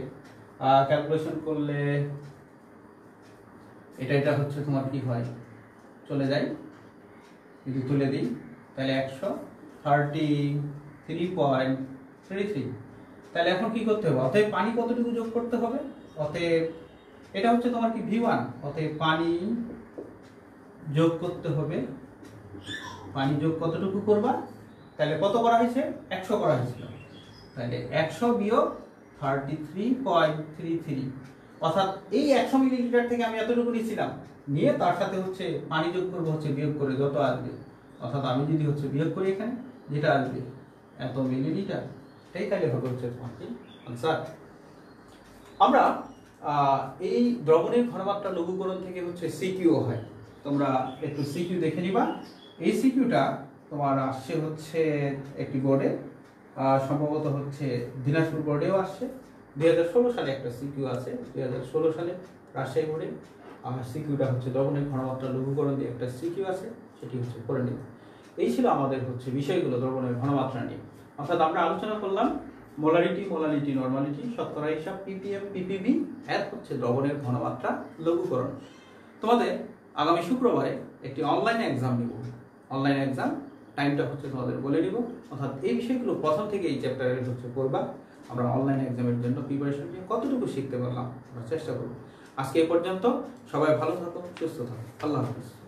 ক্যালকুলেশন করলে এটা হচ্ছে তোমার কি হয়, চলে যায় যদি তুলে দিই তাহলে 133.33। তাহলে এখন কি করতে হবে, অতএব পানি কতটুকু যোগ করতে হবে, অতএব এটা হচ্ছে তোমার কি V1, অতএব পানি যোগ করতে হবে। পানি যোগ কতটুকু করবা, তাহলে কত করা হয়েছে 100 করা হয়েছিল, তাহলে 100 বিয়োগ 33.33, অর্থাৎ এই 100 মিলিলিটার থেকে আমি এতটুকু নিয়েছিলাম, নিয়ে তার সাথে হচ্ছে পানি যোগ করবো হচ্ছে বিয়োগ করে যত আসবে, অর্থাৎ আমি যদি হচ্ছে বিয়োগ করি এখানে যেটা আসবে এত মিলিলিটার, এই তাহলে হবে হচ্ছে তোমার আনসার। আমরা এই দ্রবণের ঘনমাত্রা লঘুকরণ থেকে হচ্ছে সিকিউ হয়, তোমরা একটু সিকিউ দেখে নিবা। এই সিকিউটা তোমার আসছে হচ্ছে একটি বোর্ডে, সম্ভবত হচ্ছে দিনাজপুর বোর্ডেও আসছে। 2016 সালে একটা সিকিউ আছে, 2016 সালে রাজশাহী বোর্ডে সিকিউটা হচ্ছে দ্রবণের ঘনমাত্রা লঘুকরণ দিয়ে একটা সিকিউ আছে, সেটি হচ্ছে করে নিব। এই ছিল আমাদের হচ্ছে বিষয়গুলো দ্রবণের ঘনমাত্রা নিয়ে। অর্থাৎ আমরা আলোচনা করলাম মোলারিটি, মোলারিটি, নরমালিটি, শতকরা হিসাব, পিপিএম, পিপিবি, এর হচ্ছে দ্রবণের ঘনমাত্রা লঘুকরণ। তোমাদের আগামী শুক্রবারে একটি অনলাইন এক্সাম নিব, অনলাইন এক্সাম টাইমটা হচ্ছে তোমাদের বলে দিব। অর্থাৎ এই বিষয়গুলো প্রথম থেকে এই চ্যাপ্টারের হচ্ছে পড়বা। আমরা অনলাইন এক্সামের জন্য প্রিপারেশন নিয়ে কতটুকু শিখতে পারলাম আমরা চেষ্টা করব। আজকে এই পর্যন্ত, সবাই ভালো থাকো, সুস্থ থাকো, আল্লাহ হাফিজ।